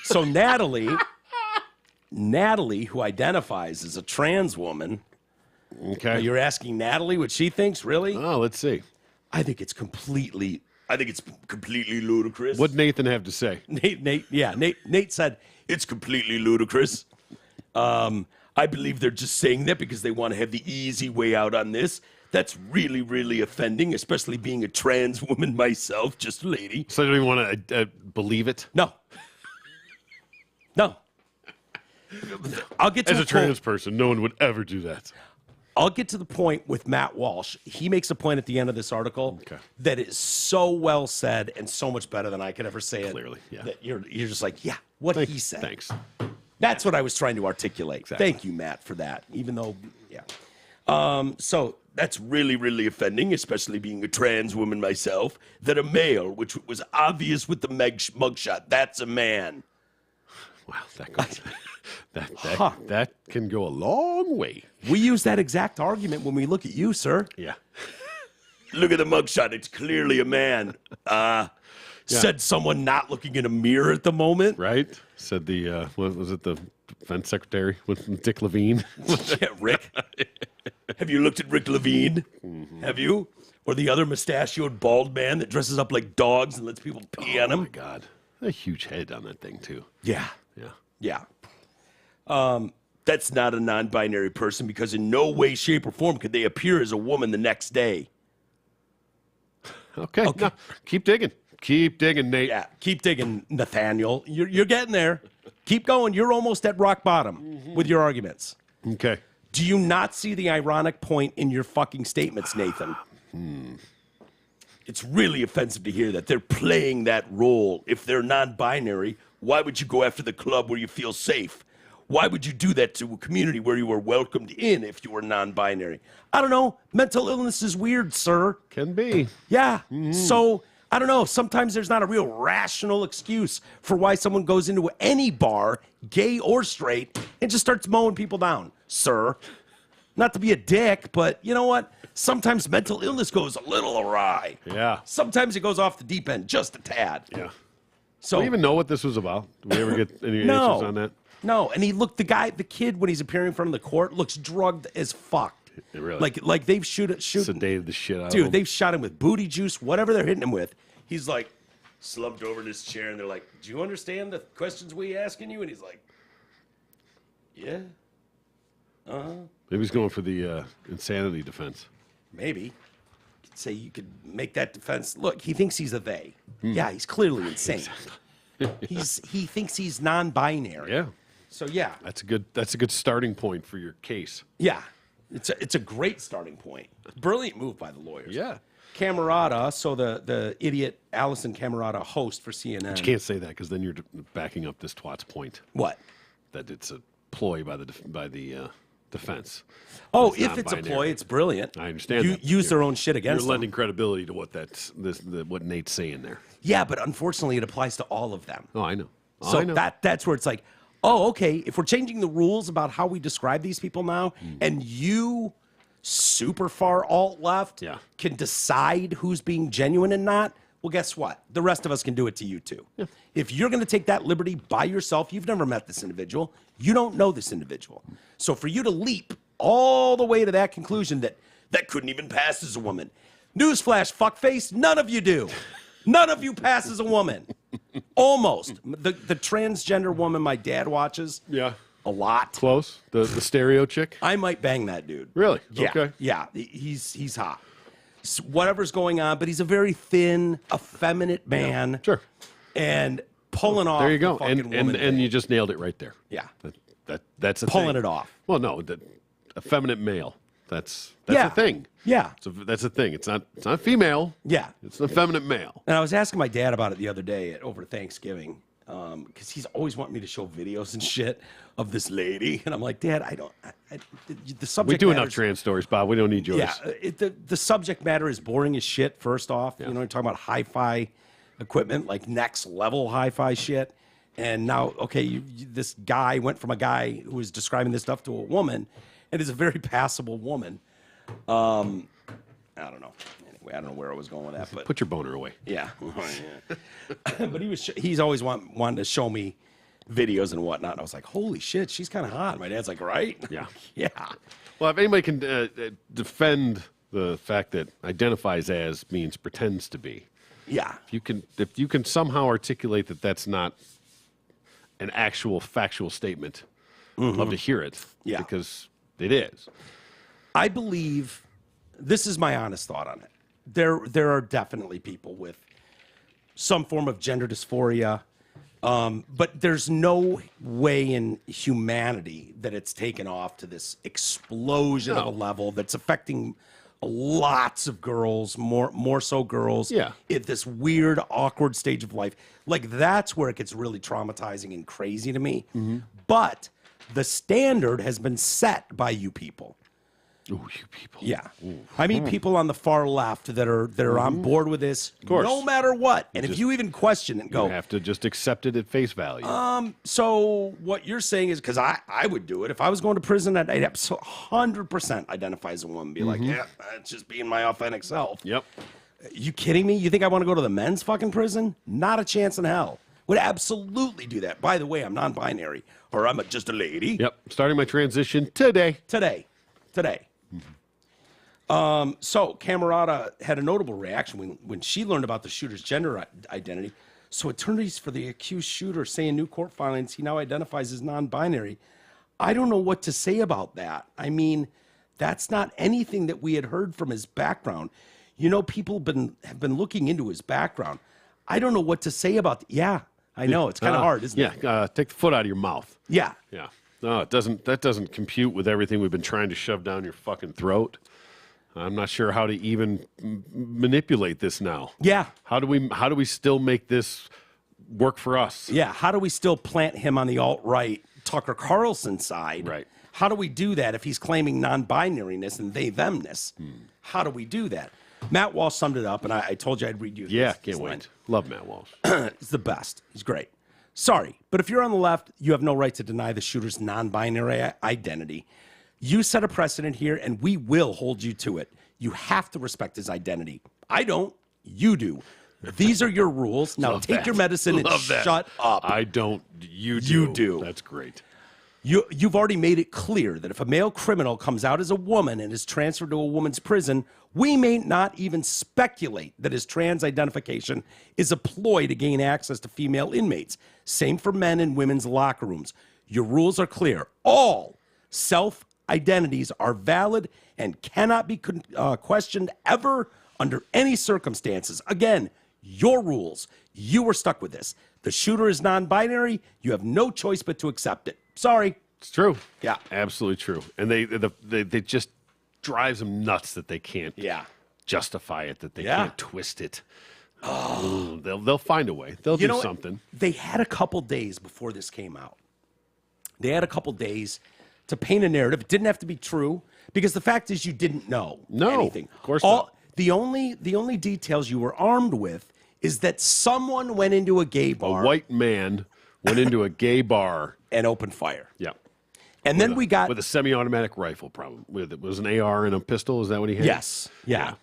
So Natalie, who identifies as a trans woman, Okay. you're asking Natalie what she thinks, really? Oh, let's see. I think it's completely ludicrous. What'd Nathan have to say? Nate said, it's completely ludicrous. I believe they're just saying that because they want to have the easy way out on this. That's really, really offending, especially being a trans woman myself, just a lady. So I don't even want to believe it. No. I'll get to As the a trans point. person, no one would ever do that. I'll get to the point with Matt Walsh. He makes a point at the end of this article that is so well said and so much better than I could ever say it. Clearly, yeah. That you're just like, yeah, what he said. Thanks. That's what I was trying to articulate. Exactly. Thank you, Matt, for that. Even though, so that's really, really offending, especially being a trans woman myself, that a male, which was obvious with the mugshot, that's a man. Wow, that goes, that can go a long way. We use that exact argument when we look at you, sir. Yeah. Look at the mugshot. It's clearly a man. Said someone not looking in a mirror at the moment. Right? Said the, what was it, the defense secretary with Dick Levine? Yeah, Rick. Have you looked at Rick Levine? Mm-hmm. Have you? Or the other mustachioed bald man that dresses up like dogs and lets people pee on him? Oh, my God. A huge head on that thing, too. Yeah. Yeah. Yeah. That's not a non-binary person because in no way, shape, or form could they appear as a woman the next day. Okay. No, keep digging. Keep digging, Nate. Yeah, keep digging, Nathaniel. You're getting there. Keep going. You're almost at rock bottom with your arguments. Okay. Do you not see the ironic point in your fucking statements, Nathan? It's really offensive to hear that they're playing that role. If they're non-binary, why would you go after the club where you feel safe? Why would you do that to a community where you were welcomed in if you were non-binary? I don't know. Mental illness is weird, sir. Can be. Yeah. So, I don't know. Sometimes there's not a real rational excuse for why someone goes into any bar, gay or straight, and just starts mowing people down, sir. Not to be a dick, but you know what? Sometimes mental illness goes a little awry. Yeah. Sometimes it goes off the deep end just a tad. Yeah. So, Do we even know what this was about? Did we ever get any answers on that? No, and he looked, the kid, when he's appearing in front of the court, looks drugged as fuck. Really? Like they've Sedated the shit out of him. Dude, they've shot him with booty juice, whatever they're hitting him with. He's like slumped over in his chair, and they're like, "Do you understand the questions we asking you?" And he's like, "Yeah, Maybe he's going for the insanity defense. maybe." You could make that defense. Look, he thinks he's a they. Yeah, he's clearly insane. He thinks he's non-binary. Yeah. So yeah, That's a good starting point for your case. yeah, it's a great starting point. Brilliant move by the lawyers. Yeah. Camerata, so the idiot Allison Camerata, host for CNN. You can't say that because then you're backing up this twat's point What? that it's a ploy by the defense. Oh, It's if it's a non-binary. ploy, it's brilliant. I understand You that. use their own shit You're against them. lending credibility to what what Nate's saying there. Yeah, but unfortunately, it applies to all of them. Oh, I know. So I know. that's where it's like, oh, okay, if we're changing the rules about how we describe these people now, and you, super far alt-left, Yeah. can decide who's being genuine and not, well, guess what? The rest of us can do it to you, too. Yeah. If you're going to take that liberty by yourself, you've never met this individual, you don't know this individual. So for you to leap all the way to that conclusion that couldn't even pass as a woman, newsflash, fuckface, none of you do. None of you pass as a woman. Almost. The transgender woman my dad watches. Yeah. A lot. Close. The stereo chick. I might bang that dude. Really? Yeah. Okay. Yeah. He's hot. Whatever's going on, but he's a very thin, effeminate man. Sure. And pulling off. There you go. the fucking woman And thing. you just nailed it right there. Yeah. That's a Pulling thing. it off. Well, no, effeminate male. That's Yeah. a thing. Yeah. So that's a thing. It's not female. Yeah. It's an effeminate male. And I was asking my dad about it the other day over Thanksgiving, because he's always wanting me to show videos and shit of this lady, and I'm like, Dad, the subject. We do enough matters- trans stories, Bob. We don't need yours. Yeah, the subject matter is boring as shit. First off, you know, you're talking about hi-fi equipment, like next level hi-fi shit, and now, okay, this guy went from a guy who was describing this stuff to a woman, and is a very passable woman. I don't know. Anyway, I don't know where I was going with that, but Put your boner away. yeah. But he's always wanted to show me videos and whatnot. And I was like, holy shit, she's kind of hot. My dad's like, right? Yeah. Yeah. Well, if anybody can defend the fact that identifies as means pretends to be, Yeah. if you can somehow articulate that that's not an actual factual statement, I'd love to hear it. Yeah. Because it is. I believe, this is my honest thought on it. There are definitely people with some form of gender dysphoria But there's no way in humanity that it's taken off to this explosion of a level that's affecting lots of girls, more so girls. Yeah. At this weird, awkward stage of life. Like, that's where it gets really traumatizing and crazy to me. But the standard has been set by you people. Ooh, you people. Yeah. I mean, people on the far left that are on board with this, no matter what. And if you even question it and go, You have to just accept it at face value. so what you're saying is, because I would do it. If I was going to prison, I'd 100% identify as a woman. Be like, yeah, it's just being my authentic self. Yep. You kidding me? You think I want to go to the men's fucking prison? Not a chance in hell. Would absolutely do that. By the way, I'm non-binary, or I'm just a lady. Yep. Starting my transition today. Today. So Camerata had a notable reaction when she learned about the shooter's gender identity. So attorneys for the accused shooter say in new court filings he now identifies as non-binary. I don't know what to say about that. I mean, that's not anything that we had heard from his background. You know, people have been looking into his background. I don't know what to say about yeah, I know. It's kind of hard, isn't it? Yeah. Take the foot out of your mouth. Yeah. Yeah. No, it doesn't. That doesn't compute with everything we've been trying to shove down your fucking throat. I'm not sure how to even manipulate this now. Yeah. How do we still make this work for us? Yeah. How do we still plant him on the alt-right Tucker Carlson side? Right. How do we do that if he's claiming non-binariness and they-themness? How do we do that? Matt Walsh summed it up, and I told you I'd read you. Yeah, his can't line. wait. Love Matt Walsh. He's the best. He's great. Sorry, but if you're on the left, you have no right to deny the shooter's non-binary identity. You set a precedent here, and we will hold you to it. You have to respect his identity. I don't. You do. These are your rules. Now take your medicine and shut up. I don't. You do. You do. That's great. You've already made it clear that if a male criminal comes out as a woman and is transferred to a woman's prison, we may not even speculate that his trans identification is a ploy to gain access to female inmates. Same for men in women's locker rooms. Your rules are clear. All self-identities are valid and cannot be questioned ever under any circumstances. Again, your rules. You were stuck with this. The shooter is non-binary. You have no choice but to accept it. Sorry. It's true. Yeah. Absolutely true. And they just drives them nuts that they can't justify it, that they can't twist it. Oh, they'll find a way. They'll do something. They had a couple days before this came out. They had a couple days to paint a narrative. It didn't have to be true because the fact is you didn't know anything. Of course not. The only details you were armed with is that someone went into a gay bar. A white man went into a gay bar and opened fire. Yeah. And then we got with a semi-automatic rifle. Problem with it was an AR and a pistol. Is that what he had? Yes. Yeah.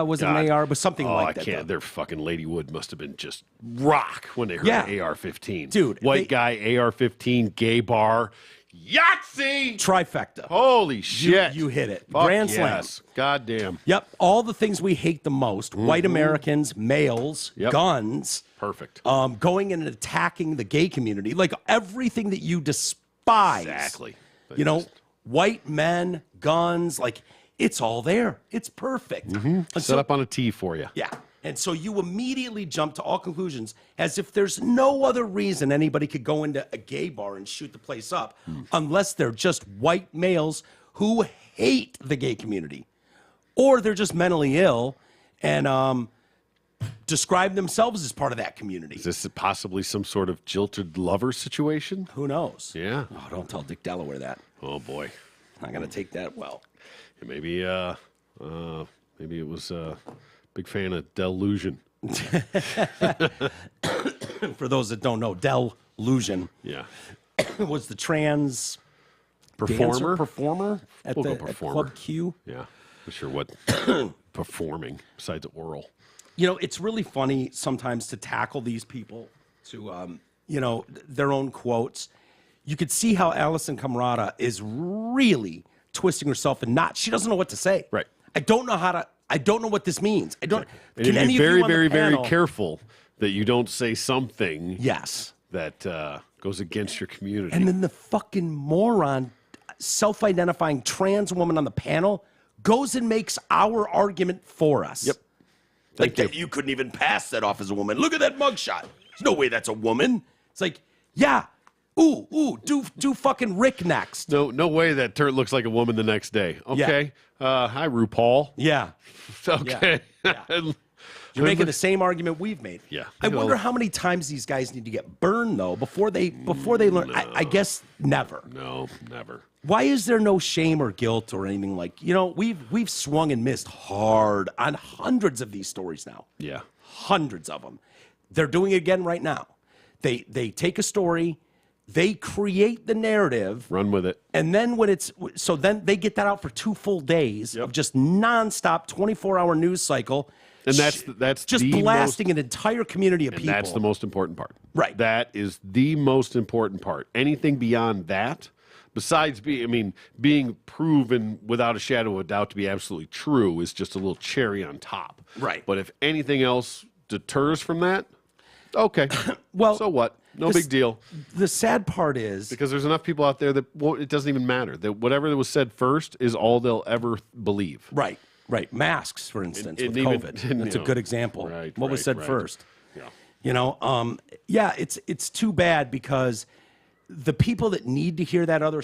Was it God. an AR? But something like that. I can't. Their fucking Lady Wood must have been just rock when they heard an AR-15. Dude, white guy, AR-15, gay bar, Yahtzee, trifecta. Holy shit! You hit it. Fuck Grand yes. slam. Goddamn. Yep. All the things we hate the most: white Americans, males, guns. Perfect. Going in and attacking the gay community, like everything that you despise. Exactly. You know, white men, guns, like it's all there. It's perfect. Set up on a tee for you. Yeah. And so you immediately jump to all conclusions as if there's no other reason anybody could go into a gay bar and shoot the place up unless they're just white males who hate the gay community. Or they're just mentally ill and describe themselves as part of that community. Is this possibly some sort of jilted lover situation? Who knows? Yeah. Oh, don't tell Dick Delaware that. Oh, boy. Not going to take that well. Maybe it was... Big fan of Delusion. For those that don't know, Delusion was the trans performer at at Club Q. Yeah, not sure what performing besides oral. You know, it's really funny sometimes to tackle these people to, their own quotes. You could see how Allison Camerata is really twisting herself and she doesn't know what to say. Right. I don't know what this means. I don't. And Can any be very, of you on very, the panel, very careful that you don't say something. Yes. That goes against your community. And then the fucking moron, self-identifying trans woman on the panel, goes and makes our argument for us. Yep. Like that you couldn't even pass that off as a woman. Look at that mugshot. There's no way that's a woman. It's like, yeah, do fucking Rick next. No way that turd looks like a woman the next day. Okay. Hi, RuPaul. Yeah. Okay. Yeah. You're making the same argument we've made. Yeah. I wonder how many times these guys need to get burned though before they learn. I guess never. No, never. Why is there no shame or guilt or anything like, we've swung and missed hard on hundreds of these stories now. Yeah. Hundreds of them. They're doing it again right now. They take a story, they create the narrative, run with it. And then then they get that out for 2 full days of just nonstop 24-hour news cycle. And that's just blasting an entire community of people. That's the most important part. Right. That is the most important part. Anything beyond that, besides being proven without a shadow of a doubt to be absolutely true, is just a little cherry on top. Right. But if anything else deters from that, okay. Well, so what? No big deal. The sad part is because there's enough people out there that it doesn't even matter. That whatever was said first is all they'll ever believe. Right. Right. Masks, for instance, with COVID. That's a good example. Right, what was said first? Yeah. It's too bad because the people that need to hear that other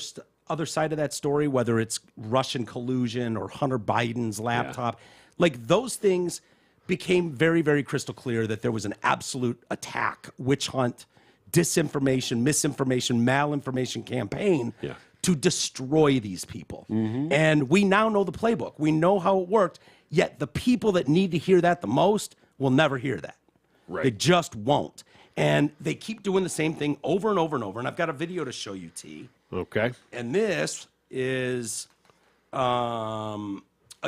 side of that story, whether it's Russian collusion or Hunter Biden's laptop, like those things became very, very crystal clear that there was an absolute attack, witch hunt, disinformation, misinformation, malinformation campaign to destroy these people. Mm-hmm. And we now know the playbook. We know how it worked, yet the people that need to hear that the most will never hear that. Right. They just won't. And they keep doing the same thing over and over and over. And I've got a video to show you, T. Okay. And this is a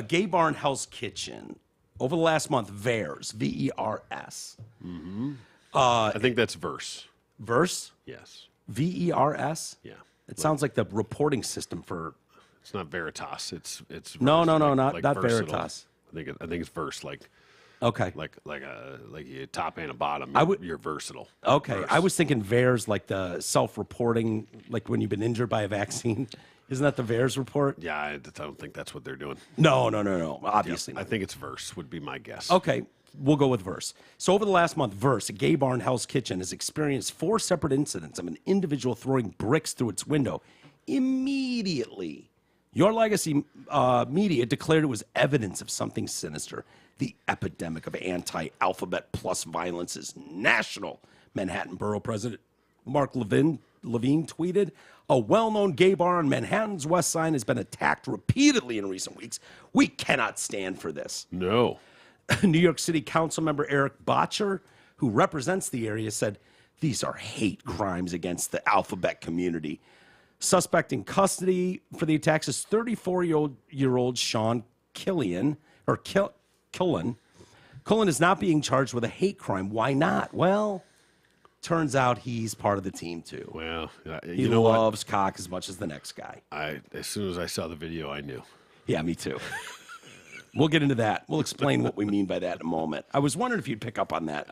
gay bar in Hell's Kitchen. Over the last month, VERS, V-E-R-S. Mm-hmm. I think that's Verse. Verse? Yes. V-E-R-S? Yeah. It sounds like the reporting system for... It's not Veritas. It's Verse, no, like not versatile. Veritas. I think it's Verse, like you top and a bottom. You're versatile. Okay, Verse. I was thinking VERS, like the self-reporting, like when you've been injured by a vaccine. Isn't that the VERS report? Yeah, I don't think that's what they're doing. No. Obviously, I think it's Verse would be my guess. Okay, we'll go with Verse. So over the last month, Verse, a gay bar in Hell's Kitchen, has experienced 4 separate incidents of an individual throwing bricks through its window. Immediately, Your Legacy media declared it was evidence of something sinister. The epidemic of anti-alphabet plus violence is national. Manhattan Borough President Mark Levine tweeted, a well-known gay bar on Manhattan's West Side has been attacked repeatedly in recent weeks. We cannot stand for this. No. New York City Council member Eric Botcher, who represents the area, said, these are hate crimes against the alphabet community. Suspect in custody for the attacks is 34-year-old Sean Killian, or Cullen. Cullen is not being charged with a hate crime. Why not? Well, turns out he's part of the team too. Well, he loves cock as much as the next guy. As soon as I saw the video, I knew. Yeah, me too. We'll get into that. We'll explain what we mean by that in a moment. I was wondering if you'd pick up on that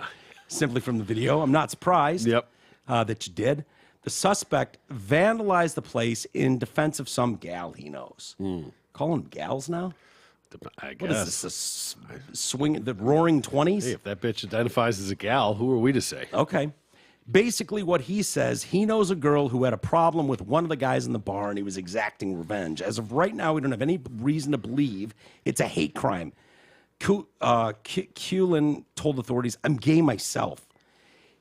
simply from the video. I'm not surprised that you did. The suspect vandalized the place in defense of some gal he knows. Call them gals now? I guess. What is this, the roaring 20s? Hey, if that bitch identifies as a gal, who are we to say? Okay. Basically, what he says, he knows a girl who had a problem with one of the guys in the bar and he was exacting revenge. As of right now, we don't have any reason to believe it's a hate crime. Cullen told authorities, I'm gay myself.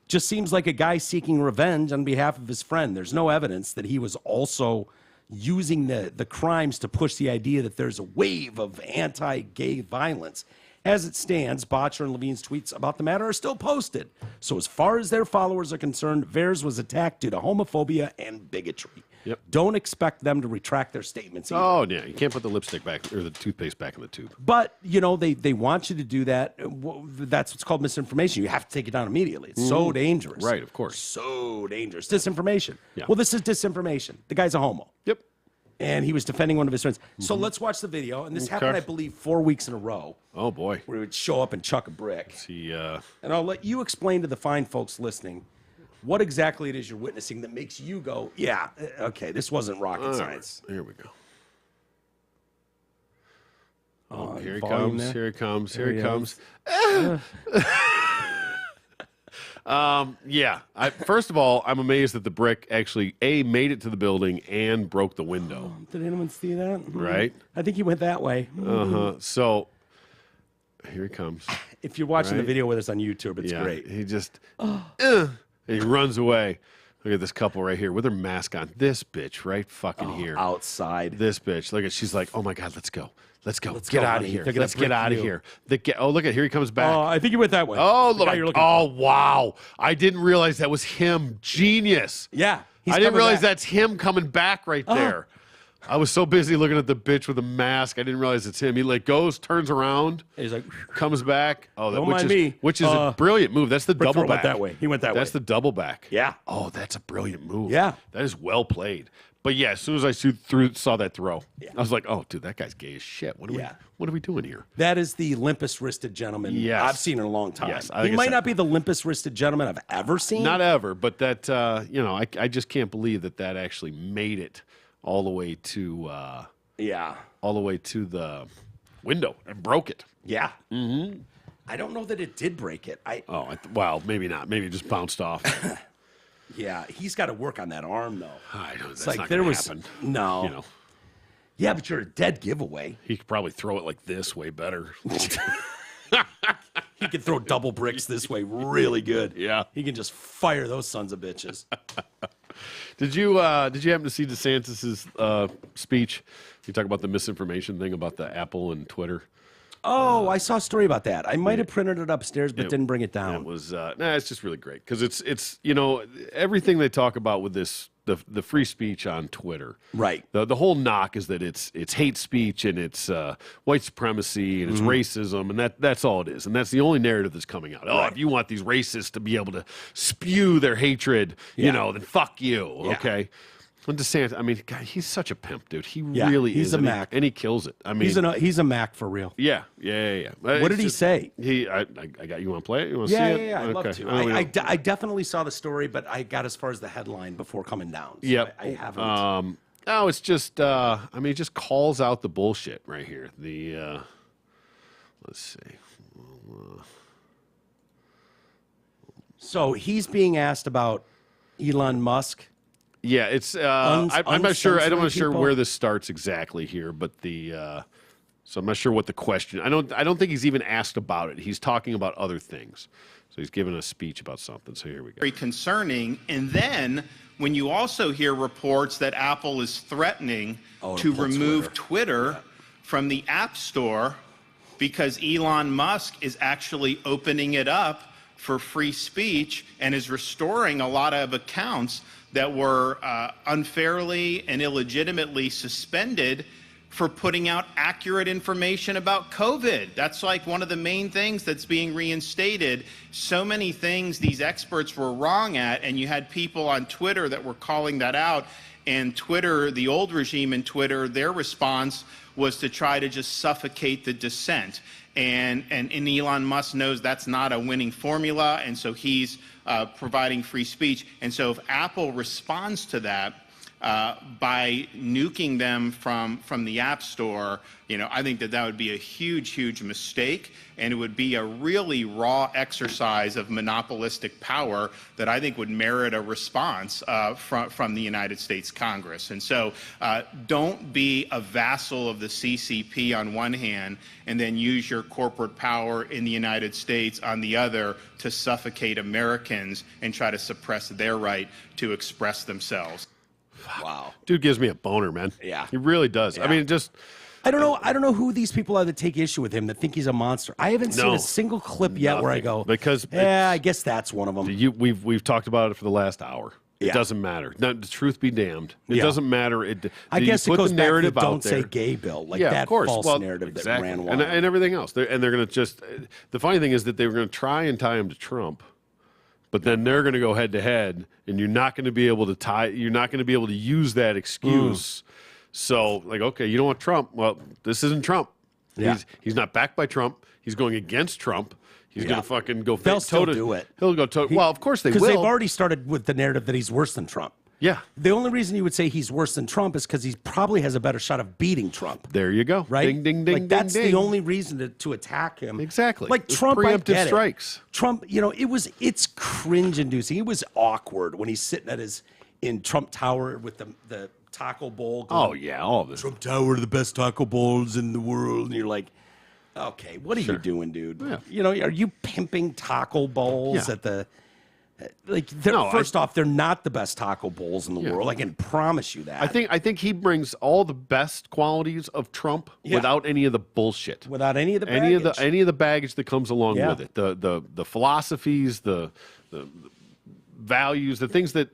Just seems like a guy seeking revenge on behalf of his friend. There's no evidence that he was also using the crimes to push the idea that there's a wave of anti-gay violence. As it stands, Botcher and Levine's tweets about the matter are still posted. So as far as their followers are concerned, VERS was attacked due to homophobia and bigotry. Yep. Don't expect them to retract their statements either. Oh, yeah. You can't put the lipstick back or the toothpaste back in the tube. But, they want you to do that. That's what's called misinformation. You have to take it down immediately. It's so dangerous. Right, of course. So dangerous. Disinformation. Yeah. Well, this is disinformation. The guy's a homo. Yep. And he was defending one of his friends. So let's watch the video. And this happened, I believe, 4 weeks in a row. Oh, boy. Where he would show up and chuck a brick. And I'll let you explain to the fine folks listening what exactly it is you're witnessing that makes you go, yeah, okay, this wasn't rocket science. Here we go. Oh, here he volume comes. there. Here he comes. Here There he he comes. Yeah. First of all, I'm amazed that the brick actually made it to the building and broke the window. Did anyone see that? Right. I think he went that way. So here he comes. If you're watching the video with us on YouTube, it's great. He just and he runs away. Look at this couple right here with her mask on. This bitch right fucking here. Outside. This bitch. Look at, she's like, oh my God, let's go. Let's go. Let's get go, out of honey. here. They're gonna Let's get break out of you. here. Oh, look at, here he comes back. I think he went that way. Oh, The look. guy you're looking Oh, for. wow. I didn't realize that was him. Genius. Yeah. I didn't realize back. that's him coming back right there. I was so busy looking at the bitch with the mask, I didn't realize it's him. He like goes, turns around, He's like, comes back. Oh, Don't mind me. Which is a brilliant move. That's the double went back. that way. He went that way. That's the double back. Yeah. Oh, that's a brilliant move. Yeah. That is well played. But yeah, as soon as I saw that throw, I was like, oh, dude, that guy's gay as shit. What are we doing here? That is the limpest wristed gentleman I've seen in a long time. Yes, he might not be the limpest wristed gentleman I've ever seen. Not ever, but that, I just can't believe that actually made it all the way to the window and broke it. Yeah. Mm-hmm. I don't know that it did break it. Well, maybe not. Maybe it just bounced off. Yeah, he's got to work on that arm though. I don't. It's That's like not there gonna was happen. no. You know, Yeah, but you're a dead giveaway. he could probably throw it like this way better. He can throw double bricks this way really good. Yeah. He can just fire those sons of bitches. Did you happen to see DeSantis's speech? You talk about the misinformation thing about the Apple and Twitter. Oh, I saw a story about that. I might have printed it upstairs, but didn't bring it down. It was it's just really great because it's everything they talk about with this the free speech on Twitter. Right. The whole knock is that it's hate speech and it's white supremacy and it's racism and that's all it is, and that's the only narrative that's coming out. Oh, if you want these racists to be able to spew their hatred, then fuck you. Okay. And DeSantis, I mean, God, he's such a pimp, dude. He really is. He's a Mac. And he kills it. I mean, he's a Mac for real. Yeah. What did he say? I got you. Want to play it? You want to see it? Yeah. I'd love Okay. to. I definitely saw the story, but I got as far as the headline before coming down. So Yep. I haven't. No, it's just. I mean, it just calls out the bullshit right here. Let's see. So he's being asked about Elon Musk. Yeah, it's. I'm not sure. I'm not sure people? where this starts exactly here, but so I'm not sure what the question. I don't think he's even asked about it. He's talking about other things. So he's giving a speech about something. So here we go. Very concerning. And then when you also hear reports that Apple is threatening to remove Twitter from the App Store because Elon Musk is actually opening it up for free speech and is restoring a lot of accounts that were unfairly and illegitimately suspended for putting out accurate information about COVID. That's like one of the main things that's being reinstated. So many things these experts were wrong at, and you had people on Twitter that were calling that out. And Twitter, the old regime in Twitter, their response was to try to just suffocate the dissent. And Elon Musk knows that's not a winning formula, and so he's providing free speech. And so if Apple responds to that by nuking them from the App Store, I think that would be a huge mistake, and it would be a really raw exercise of monopolistic power that I think would merit a response from the United States Congress. And so don't be a vassal of the CCP on one hand and then use your corporate power in the United States on the other to suffocate Americans and try to suppress their right to express themselves. Wow. Dude gives me a boner, man. Yeah. He really does. Yeah. I mean, just. I don't know who these people are that take issue with him, that think he's a monster. I haven't seen a single clip yet where I go, because I guess that's one of them. We've talked about it for the last hour. It doesn't matter. Now, the truth be damned. It doesn't matter. I guess it goes the back to narrative the out don't there. say gay bill, like Yeah, that of course. false narrative that ran wild. And everything else. They're going to just. The funny thing is that they were going to try and tie him to Trump, but then they're going to go head to head, and you're not going to be able to tie. You're not going to be able to use that excuse. So, like, okay, you don't want Trump. Well, this isn't Trump. Yeah. He's not backed by Trump. He's going against Trump. He's going to fucking go. They'll still do it. He'll go toe. Well, of course they will. Because they've already started with the narrative that he's worse than Trump. Yeah. The only reason you would say he's worse than Trump is because he probably has a better shot of beating Trump. There you go. Right? Ding, ding, ding, like, that's ding, the only reason to attack him. Exactly. Like It's Trump, I preemptive get strikes. it. Trump, it's cringe-inducing. It was awkward when he's sitting in Trump Tower with the taco bowl. Oh, yeah, all of this. Trump Tower, the best taco bowls in the world. And you're like, okay, what are you doing, dude? Yeah. Are you pimping taco bowls Yeah. at the... First off, they're not the best taco bowls in the world. I can promise you that. I think he brings all the best qualities of Trump without any of the bullshit. Without any of the baggage. any of the baggage that comes along with it. The philosophies, the values, the things that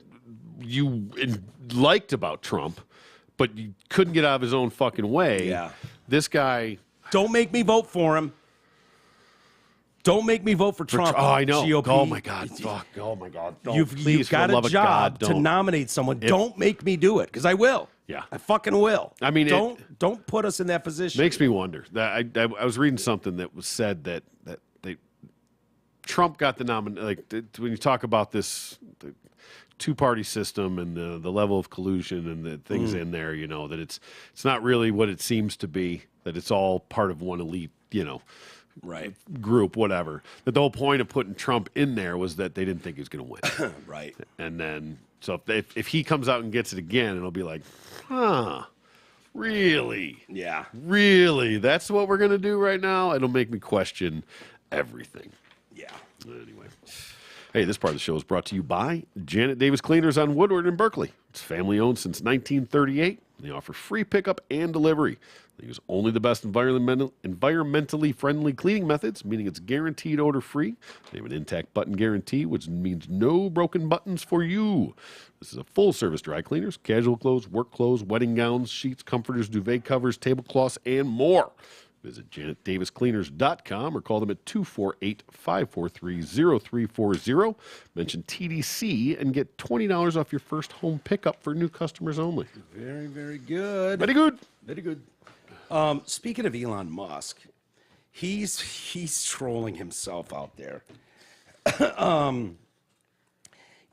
you liked about Trump, but you couldn't get out of his own fucking way. Yeah. This guy. Don't make me vote for him. Don't make me vote for Trump. Oh, I know. GOP. Oh, my God. Fuck. Oh, my God. No, You've got a job to nominate someone. Don't make me do it, because I will. Yeah. I fucking will. I mean, don't put us in that position. Makes me wonder. I was reading something that was said that Trump got the nomination. Like, when you talk about this the two-party system and the level of collusion and the things in there, that it's not really what it seems to be, that it's all part of one elite, right, group, whatever. That the whole point of putting Trump in there was that they didn't think he was going to win. Right. And then, so if he comes out and gets it again, it'll be like, really? Yeah. Really? That's what we're going to do right now? It'll make me question everything. Yeah. Anyway. Hey, this part of the show is brought to you by Janet Davis Cleaners on Woodward in Berkeley. It's family-owned since 1938. They offer free pickup and delivery. They use only the best environmentally friendly cleaning methods, meaning it's guaranteed odor-free. They have an intact button guarantee, which means no broken buttons for you. This is a full-service dry cleaners, casual clothes, work clothes, wedding gowns, sheets, comforters, duvet covers, tablecloths, and more. Visit JanetDavisCleaners.com or call them at 248-543-0340. Mention TDC and get $20 off your first home pickup for new customers only. Very, very good. Very good. Very good. Speaking of Elon Musk, he's trolling himself out there.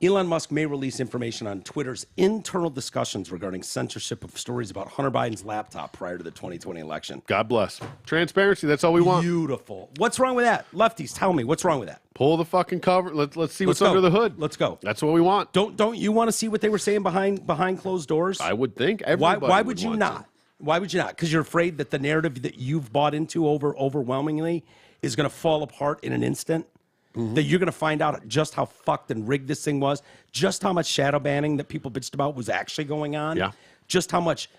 Elon Musk may release information on Twitter's internal discussions regarding censorship of stories about Hunter Biden's laptop prior to the 2020 election. God bless. Transparency, that's all we want. Beautiful. What's wrong with that? Lefties, tell me, what's wrong with that? Pull the fucking cover. Let's see what's under the hood. Let's go. That's what we want. Don't you want to see what they were saying behind closed doors? I would think everybody Why would you want not? to. Why would you not? Because you're afraid that the narrative that you've bought into overwhelmingly is going to fall apart in an instant? Mm-hmm. That you're going to find out just how fucked and rigged this thing was, just how much shadow banning that people bitched about was actually going on, just how much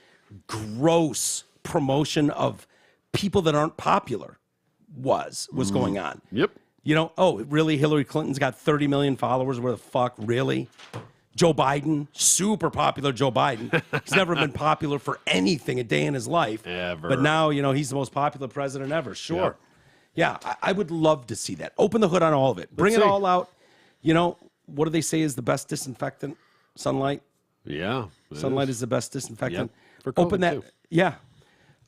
gross promotion of people that aren't popular was going on. Yep. Really, Hillary Clinton's got 30 million followers? Where the fuck? Really? Joe Biden, super popular Joe Biden. He's never been popular for anything a day in his life. Ever. But now, he's the most popular president ever. Sure. Yep. Yeah, I would love to see that. Open the hood on all of it. Bring it all out. What do they say is the best disinfectant? Sunlight? Yeah. Sunlight is the best disinfectant. Yep. For COVID Open that. too. Yeah.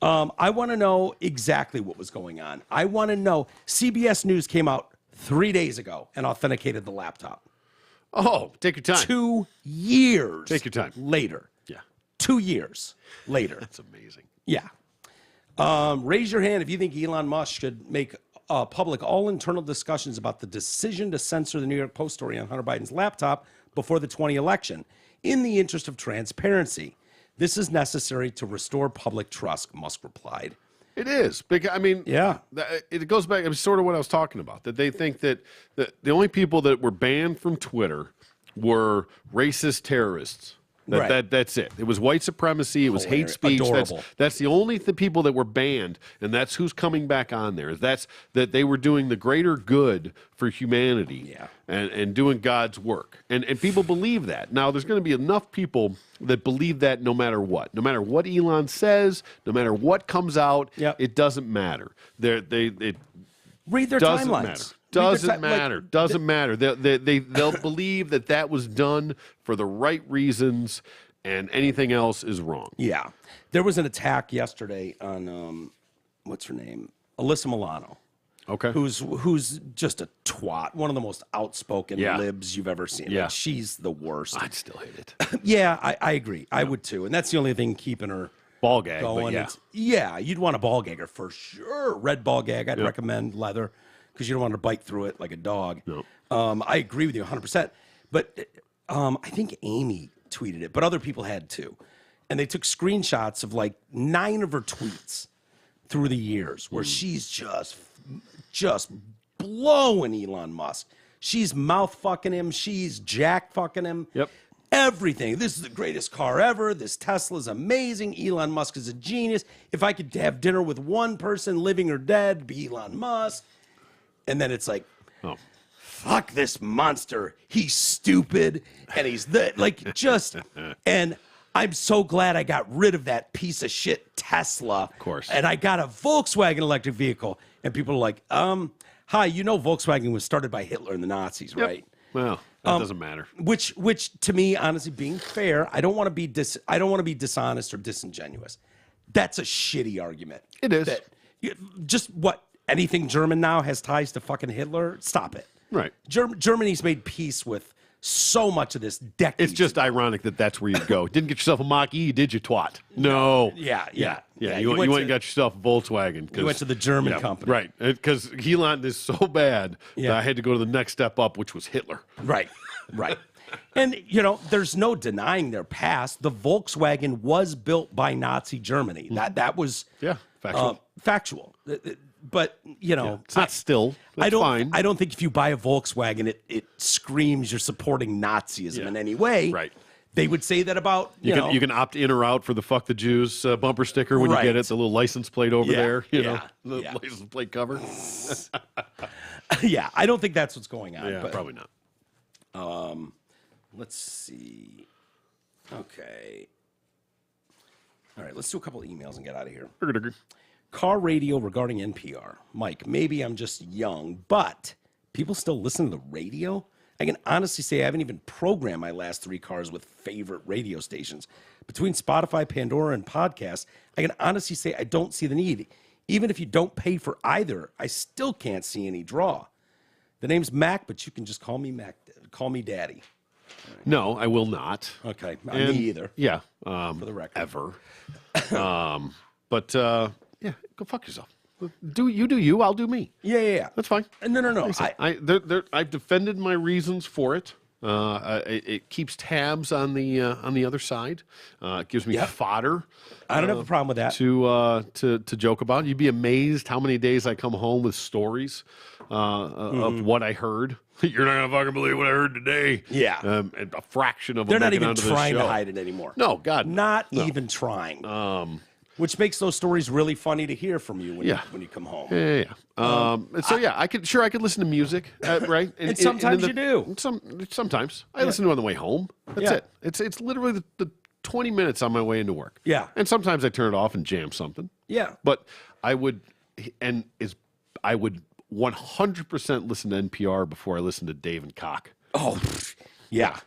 I want to know exactly what was going on. I want to know. CBS News came out 3 days ago and authenticated the laptop. Oh, take your time. 2 years. Take your time. Later. Yeah. 2 years later. That's amazing. Yeah. Raise your hand if you think Elon Musk should make public all internal discussions about the decision to censor the New York Post story on Hunter Biden's laptop before the 2020 election. In the interest of transparency, this is necessary to restore public trust, Musk replied. It is. Because, it goes back, it's sort of what I was talking about, that they think that the only people that were banned from Twitter were racist terrorists. That's it. It was white supremacy. It was hate speech. That's the only people that were banned, and that's who's coming back on there. That they were doing the greater good for humanity and doing God's work. And people believe that. Now, there's going to be enough people that believe that no matter what. No matter what Elon says, no matter what comes out, it doesn't matter. Read their timelines. Doesn't matter. They'll believe that was done for the right reasons, and anything else is wrong. Yeah, there was an attack yesterday on what's her name, Alyssa Milano. Okay. Who's just a twat, one of the most outspoken Yeah. libs you've ever seen. Yeah. Like, she's the worst. I'd still hate it. Yeah, I agree. I would too. And that's the only thing keeping her Ball gag, going. but yeah. Yeah, you'd want a ball gagger for sure. Red ball gag, I'd recommend leather because you don't want to bite through it like a dog. No. I agree with you 100%. But I think Amy tweeted it, but other people had too. And they took screenshots of like 9 of her tweets through the years where she's just blowing Elon Musk. She's mouth fucking him. She's jack fucking him. Yep. Everything. This is the greatest car ever. This Tesla's amazing. Elon Musk is a genius. If I could have dinner with one person, living or dead, it'd be Elon Musk. And then it's like, Oh. fuck this monster. He's stupid. And he's and I'm so glad I got rid of that piece of shit Tesla. Of course. And I got a Volkswagen electric vehicle. And people are like, hi, Volkswagen was started by Hitler and the Nazis, Yep. right? Well, that doesn't matter. Which to me, honestly, being fair, I don't want to be dishonest or disingenuous. That's a shitty argument. It is. Anything German now has ties to fucking Hitler? Stop it. Right. Germany's made peace with so much of this decades. It's just ironic that that's where you go. Didn't get yourself a Mach-E, did you, twat? No. Yeah. You went and got yourself a Volkswagen. You went to the German company. Right. Because Elon is so bad that I had to go to the next step up, which was Hitler. Right. And, there's no denying their past. The Volkswagen was built by Nazi Germany. That was factual. But, It's not still. That's fine. I don't think if you buy a Volkswagen, it screams you're supporting Nazism in any way. Right. They would say that about, you can opt in or out for the "Fuck the Jews" bumper sticker when you get it, the little license plate over there, the license plate cover. Yeah, I don't think that's what's going on. Yeah, but, probably not. Let's see. Okay. All right, let's do a couple of emails and get out of here. Car radio regarding NPR. Mike, maybe I'm just young, but people still listen to the radio? I can honestly say I haven't even programmed my last 3 cars with favorite radio stations. Between Spotify, Pandora, and podcasts, I can honestly say I don't see the need. Even if you don't pay for either, I still can't see any draw. The name's Mac, but you can just call me Mac. Call me Daddy. No, I will not. Okay, me either. Yeah, for the record. Ever. But go fuck yourself. Do you? I'll do me. Yeah. That's fine. No. I've defended my reasons for it. It keeps tabs on the other side. It gives me fodder. I don't have a problem with that. To joke about. You'd be amazed how many days I come home with stories of what I heard. You're not gonna fucking believe what I heard today. Yeah. And a fraction of them. They're not even onto trying the to show. hide it anymore. No, God, not even trying. Which makes those stories really funny to hear from you when you come home. Yeah. I could listen to music, right? And sometimes you do. Sometimes I listen to it on the way home. That's it. It's literally the 20 minutes on my way into work. Yeah. And sometimes I turn it off and jam something. Yeah. But I would 100% listen to NPR before I listen to Dave and Cock. Oh, yeah.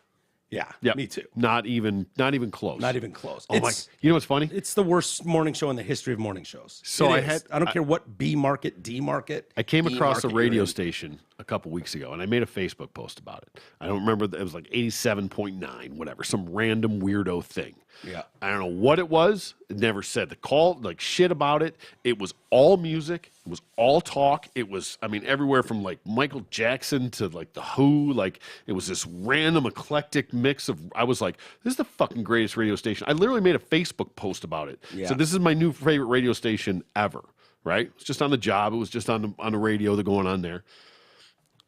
Yeah, me too. Not even close. Not even close. Oh my! You know what's funny? It's the worst morning show in the history of morning shows. So I don't care what B market, D market. I came across a radio station a couple weeks ago, and I made a Facebook post about it. I don't remember. It was like 87.9, whatever, some random weirdo thing. Yeah. I don't know what it was. It never said the call, like shit about it. It was all music. It was all talk. It was, everywhere from like Michael Jackson to like The Who. Like it was this random eclectic mix of, I was like, this is the fucking greatest radio station. I literally made a Facebook post about it. Yeah. So this is my new favorite radio station ever, right? It's just on the job. It was just on the radio, they're going on there.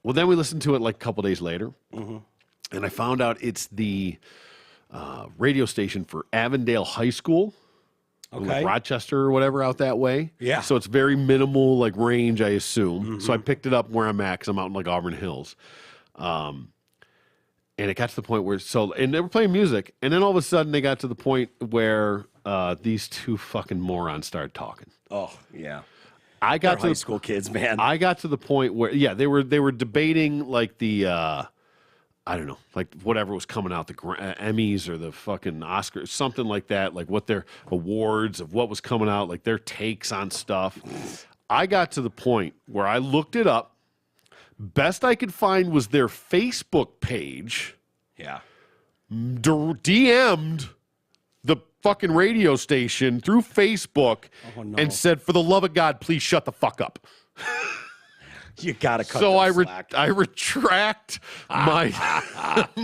Well, then we listened to it like a couple days later. Mm-hmm. And I found out it's the radio station for Avondale High School, like Rochester or whatever out that way. Yeah. So it's very minimal, like range, I assume. Mm-hmm. So I picked it up where I'm at because I'm out in like Auburn Hills. And it got to the point where, and they were playing music. And then all of a sudden they got to the point where these 2 fucking morons started talking. Oh, yeah. I got They're high school kids, man. I got to the point where, they were debating like the, I don't know, like whatever was coming out, the Emmys or the fucking Oscars, something like that, like what their awards of what was coming out, like their takes on stuff. I got to the point where I looked it up. Best I could find was their Facebook page. Yeah. DM'd the fucking radio station through Facebook and said, for the love of God, please shut the fuck up. You gotta cut. So I slack. retract my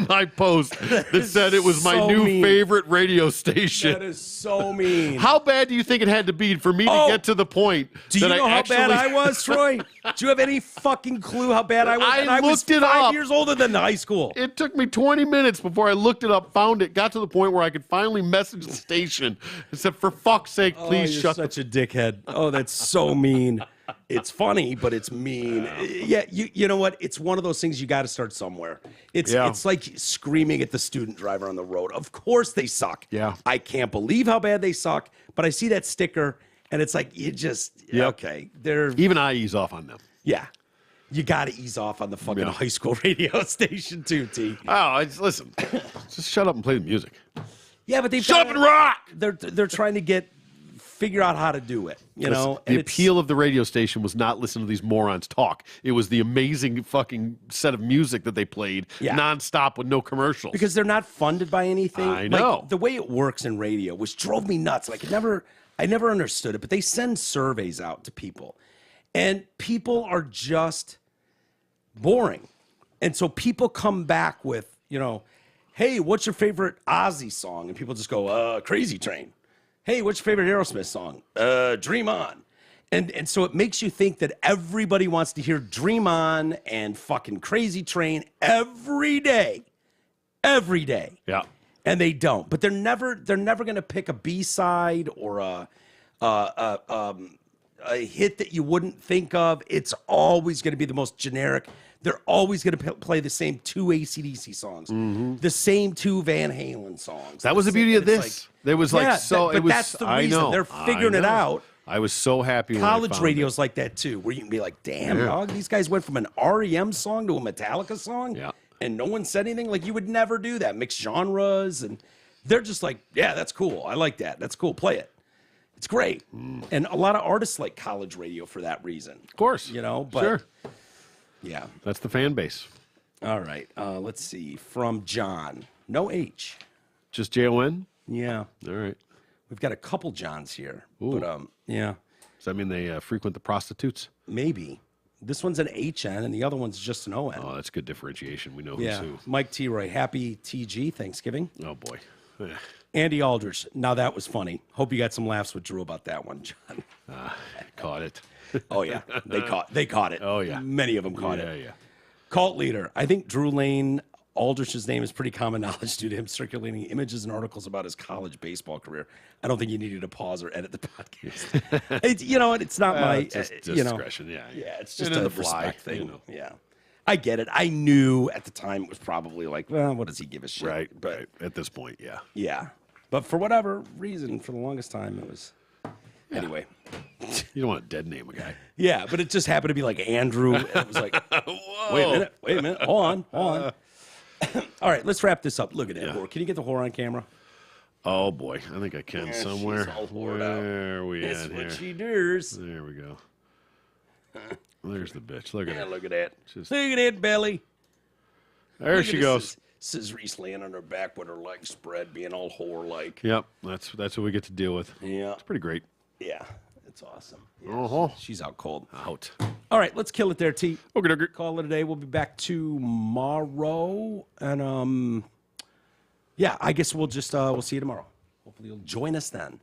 my post that said it was my so new mean. favorite radio station. That is so mean. How bad do you think it had to be for me to get to the point? Do you that know I how actually... bad I was, Troy? Do you have any fucking clue how bad I was? I was looked it 5 up. years older than high school. It took me 20 minutes before I looked it up, found it, got to the point where I could finally message the station and said, "For fuck's sake, please you're shut." Such a dickhead. Oh, that's so mean. It's funny, but it's mean. Yeah, you know what? It's one of those things you got to start somewhere. It's like screaming at the student driver on the road. Of course they suck. Yeah. I can't believe how bad they suck, but I see that sticker and it's like you just okay. They're Even I ease off on them. yeah. You got to ease off on the fucking high school radio station too, T. Oh, listen, just shut up and play the music. Yeah, but they've Shut up and rock. They're trying to figure out how to do it, you know. The appeal of the radio station was not listen to these morons talk. It was the amazing fucking set of music that they played nonstop with no commercials. Because they're not funded by anything. I know. Like, the way it works in radio, which drove me nuts. Like I never understood it, but they send surveys out to people, and people are just boring. And so people come back with, hey, what's your favorite Ozzy song? And people just go, Crazy Train. Hey, what's your favorite Aerosmith song? Dream On. And so it makes you think that everybody wants to hear Dream On and fucking Crazy Train every day. Every day. Yeah. And they don't. But they're never going to pick a B-side or a hit that you wouldn't think of. It's always going to be the most generic. They're always going to play the same 2 AC/DC songs, the same 2 Van Halen songs. That was the beauty of this. There was but it was. that's the I reason know. they're figuring it out. I was so happy. College when I radio's like that too, where you can be like, "Damn, dog, these guys went from an REM song to a Metallica song, and no one said anything." Like you would never do that. Mixed genres, and they're just like, "Yeah, that's cool. I like that. That's cool. Play it. It's great." And a lot of artists like college radio for that reason. Of course, But sure. Yeah. That's the fan base. All right. Let's see. From John. No H. Just JON? Yeah. All right. We've got a couple Johns here. Ooh. But yeah. Does that mean they frequent the prostitutes? Maybe. This one's an HN and the other one's just an ON. Oh, that's good differentiation. We know who's who. Mike T. Roy. Happy TG Thanksgiving. Oh, boy. Andy Aldrich. Now that was funny. Hope you got some laughs with Drew about that one, John. Caught it. Oh, yeah. They caught it. Oh, yeah. Many of them caught it. Yeah. Cult leader. I think Drew Lane Aldrich's name is pretty common knowledge due to him circulating images and articles about his college baseball career. I don't think you needed to pause or edit the podcast. It's not my it's just discretion. Yeah, it's just and a respect thing. Yeah, I get it. I knew at the time it was probably like, well, what does he give a shit? Right. At this point, yeah. But for whatever reason, for the longest time, it was. Anyway. You don't want to dead name a guy. Yeah, but it just happened to be like Andrew. And it was like, wait a minute. Hold on. All right, let's wrap this up. Look at that whore. Can you get the whore on camera? Oh, boy. I think I can somewhere. She's all whored out. Where are we That's at what here? she does. There we go. There's the bitch. Look at her. Look at that. Look at that belly. There Look she at goes. This is Reese laying on her back with her legs spread, being all whore-like. Yep, that's what we get to deal with. Yeah. It's pretty great. Yeah, it's awesome. Uh-huh. She's out cold. Out. All right, let's kill it there, T. Okay. Call it a day. We'll be back tomorrow. And, I guess we'll see you tomorrow. Hopefully you'll join us then.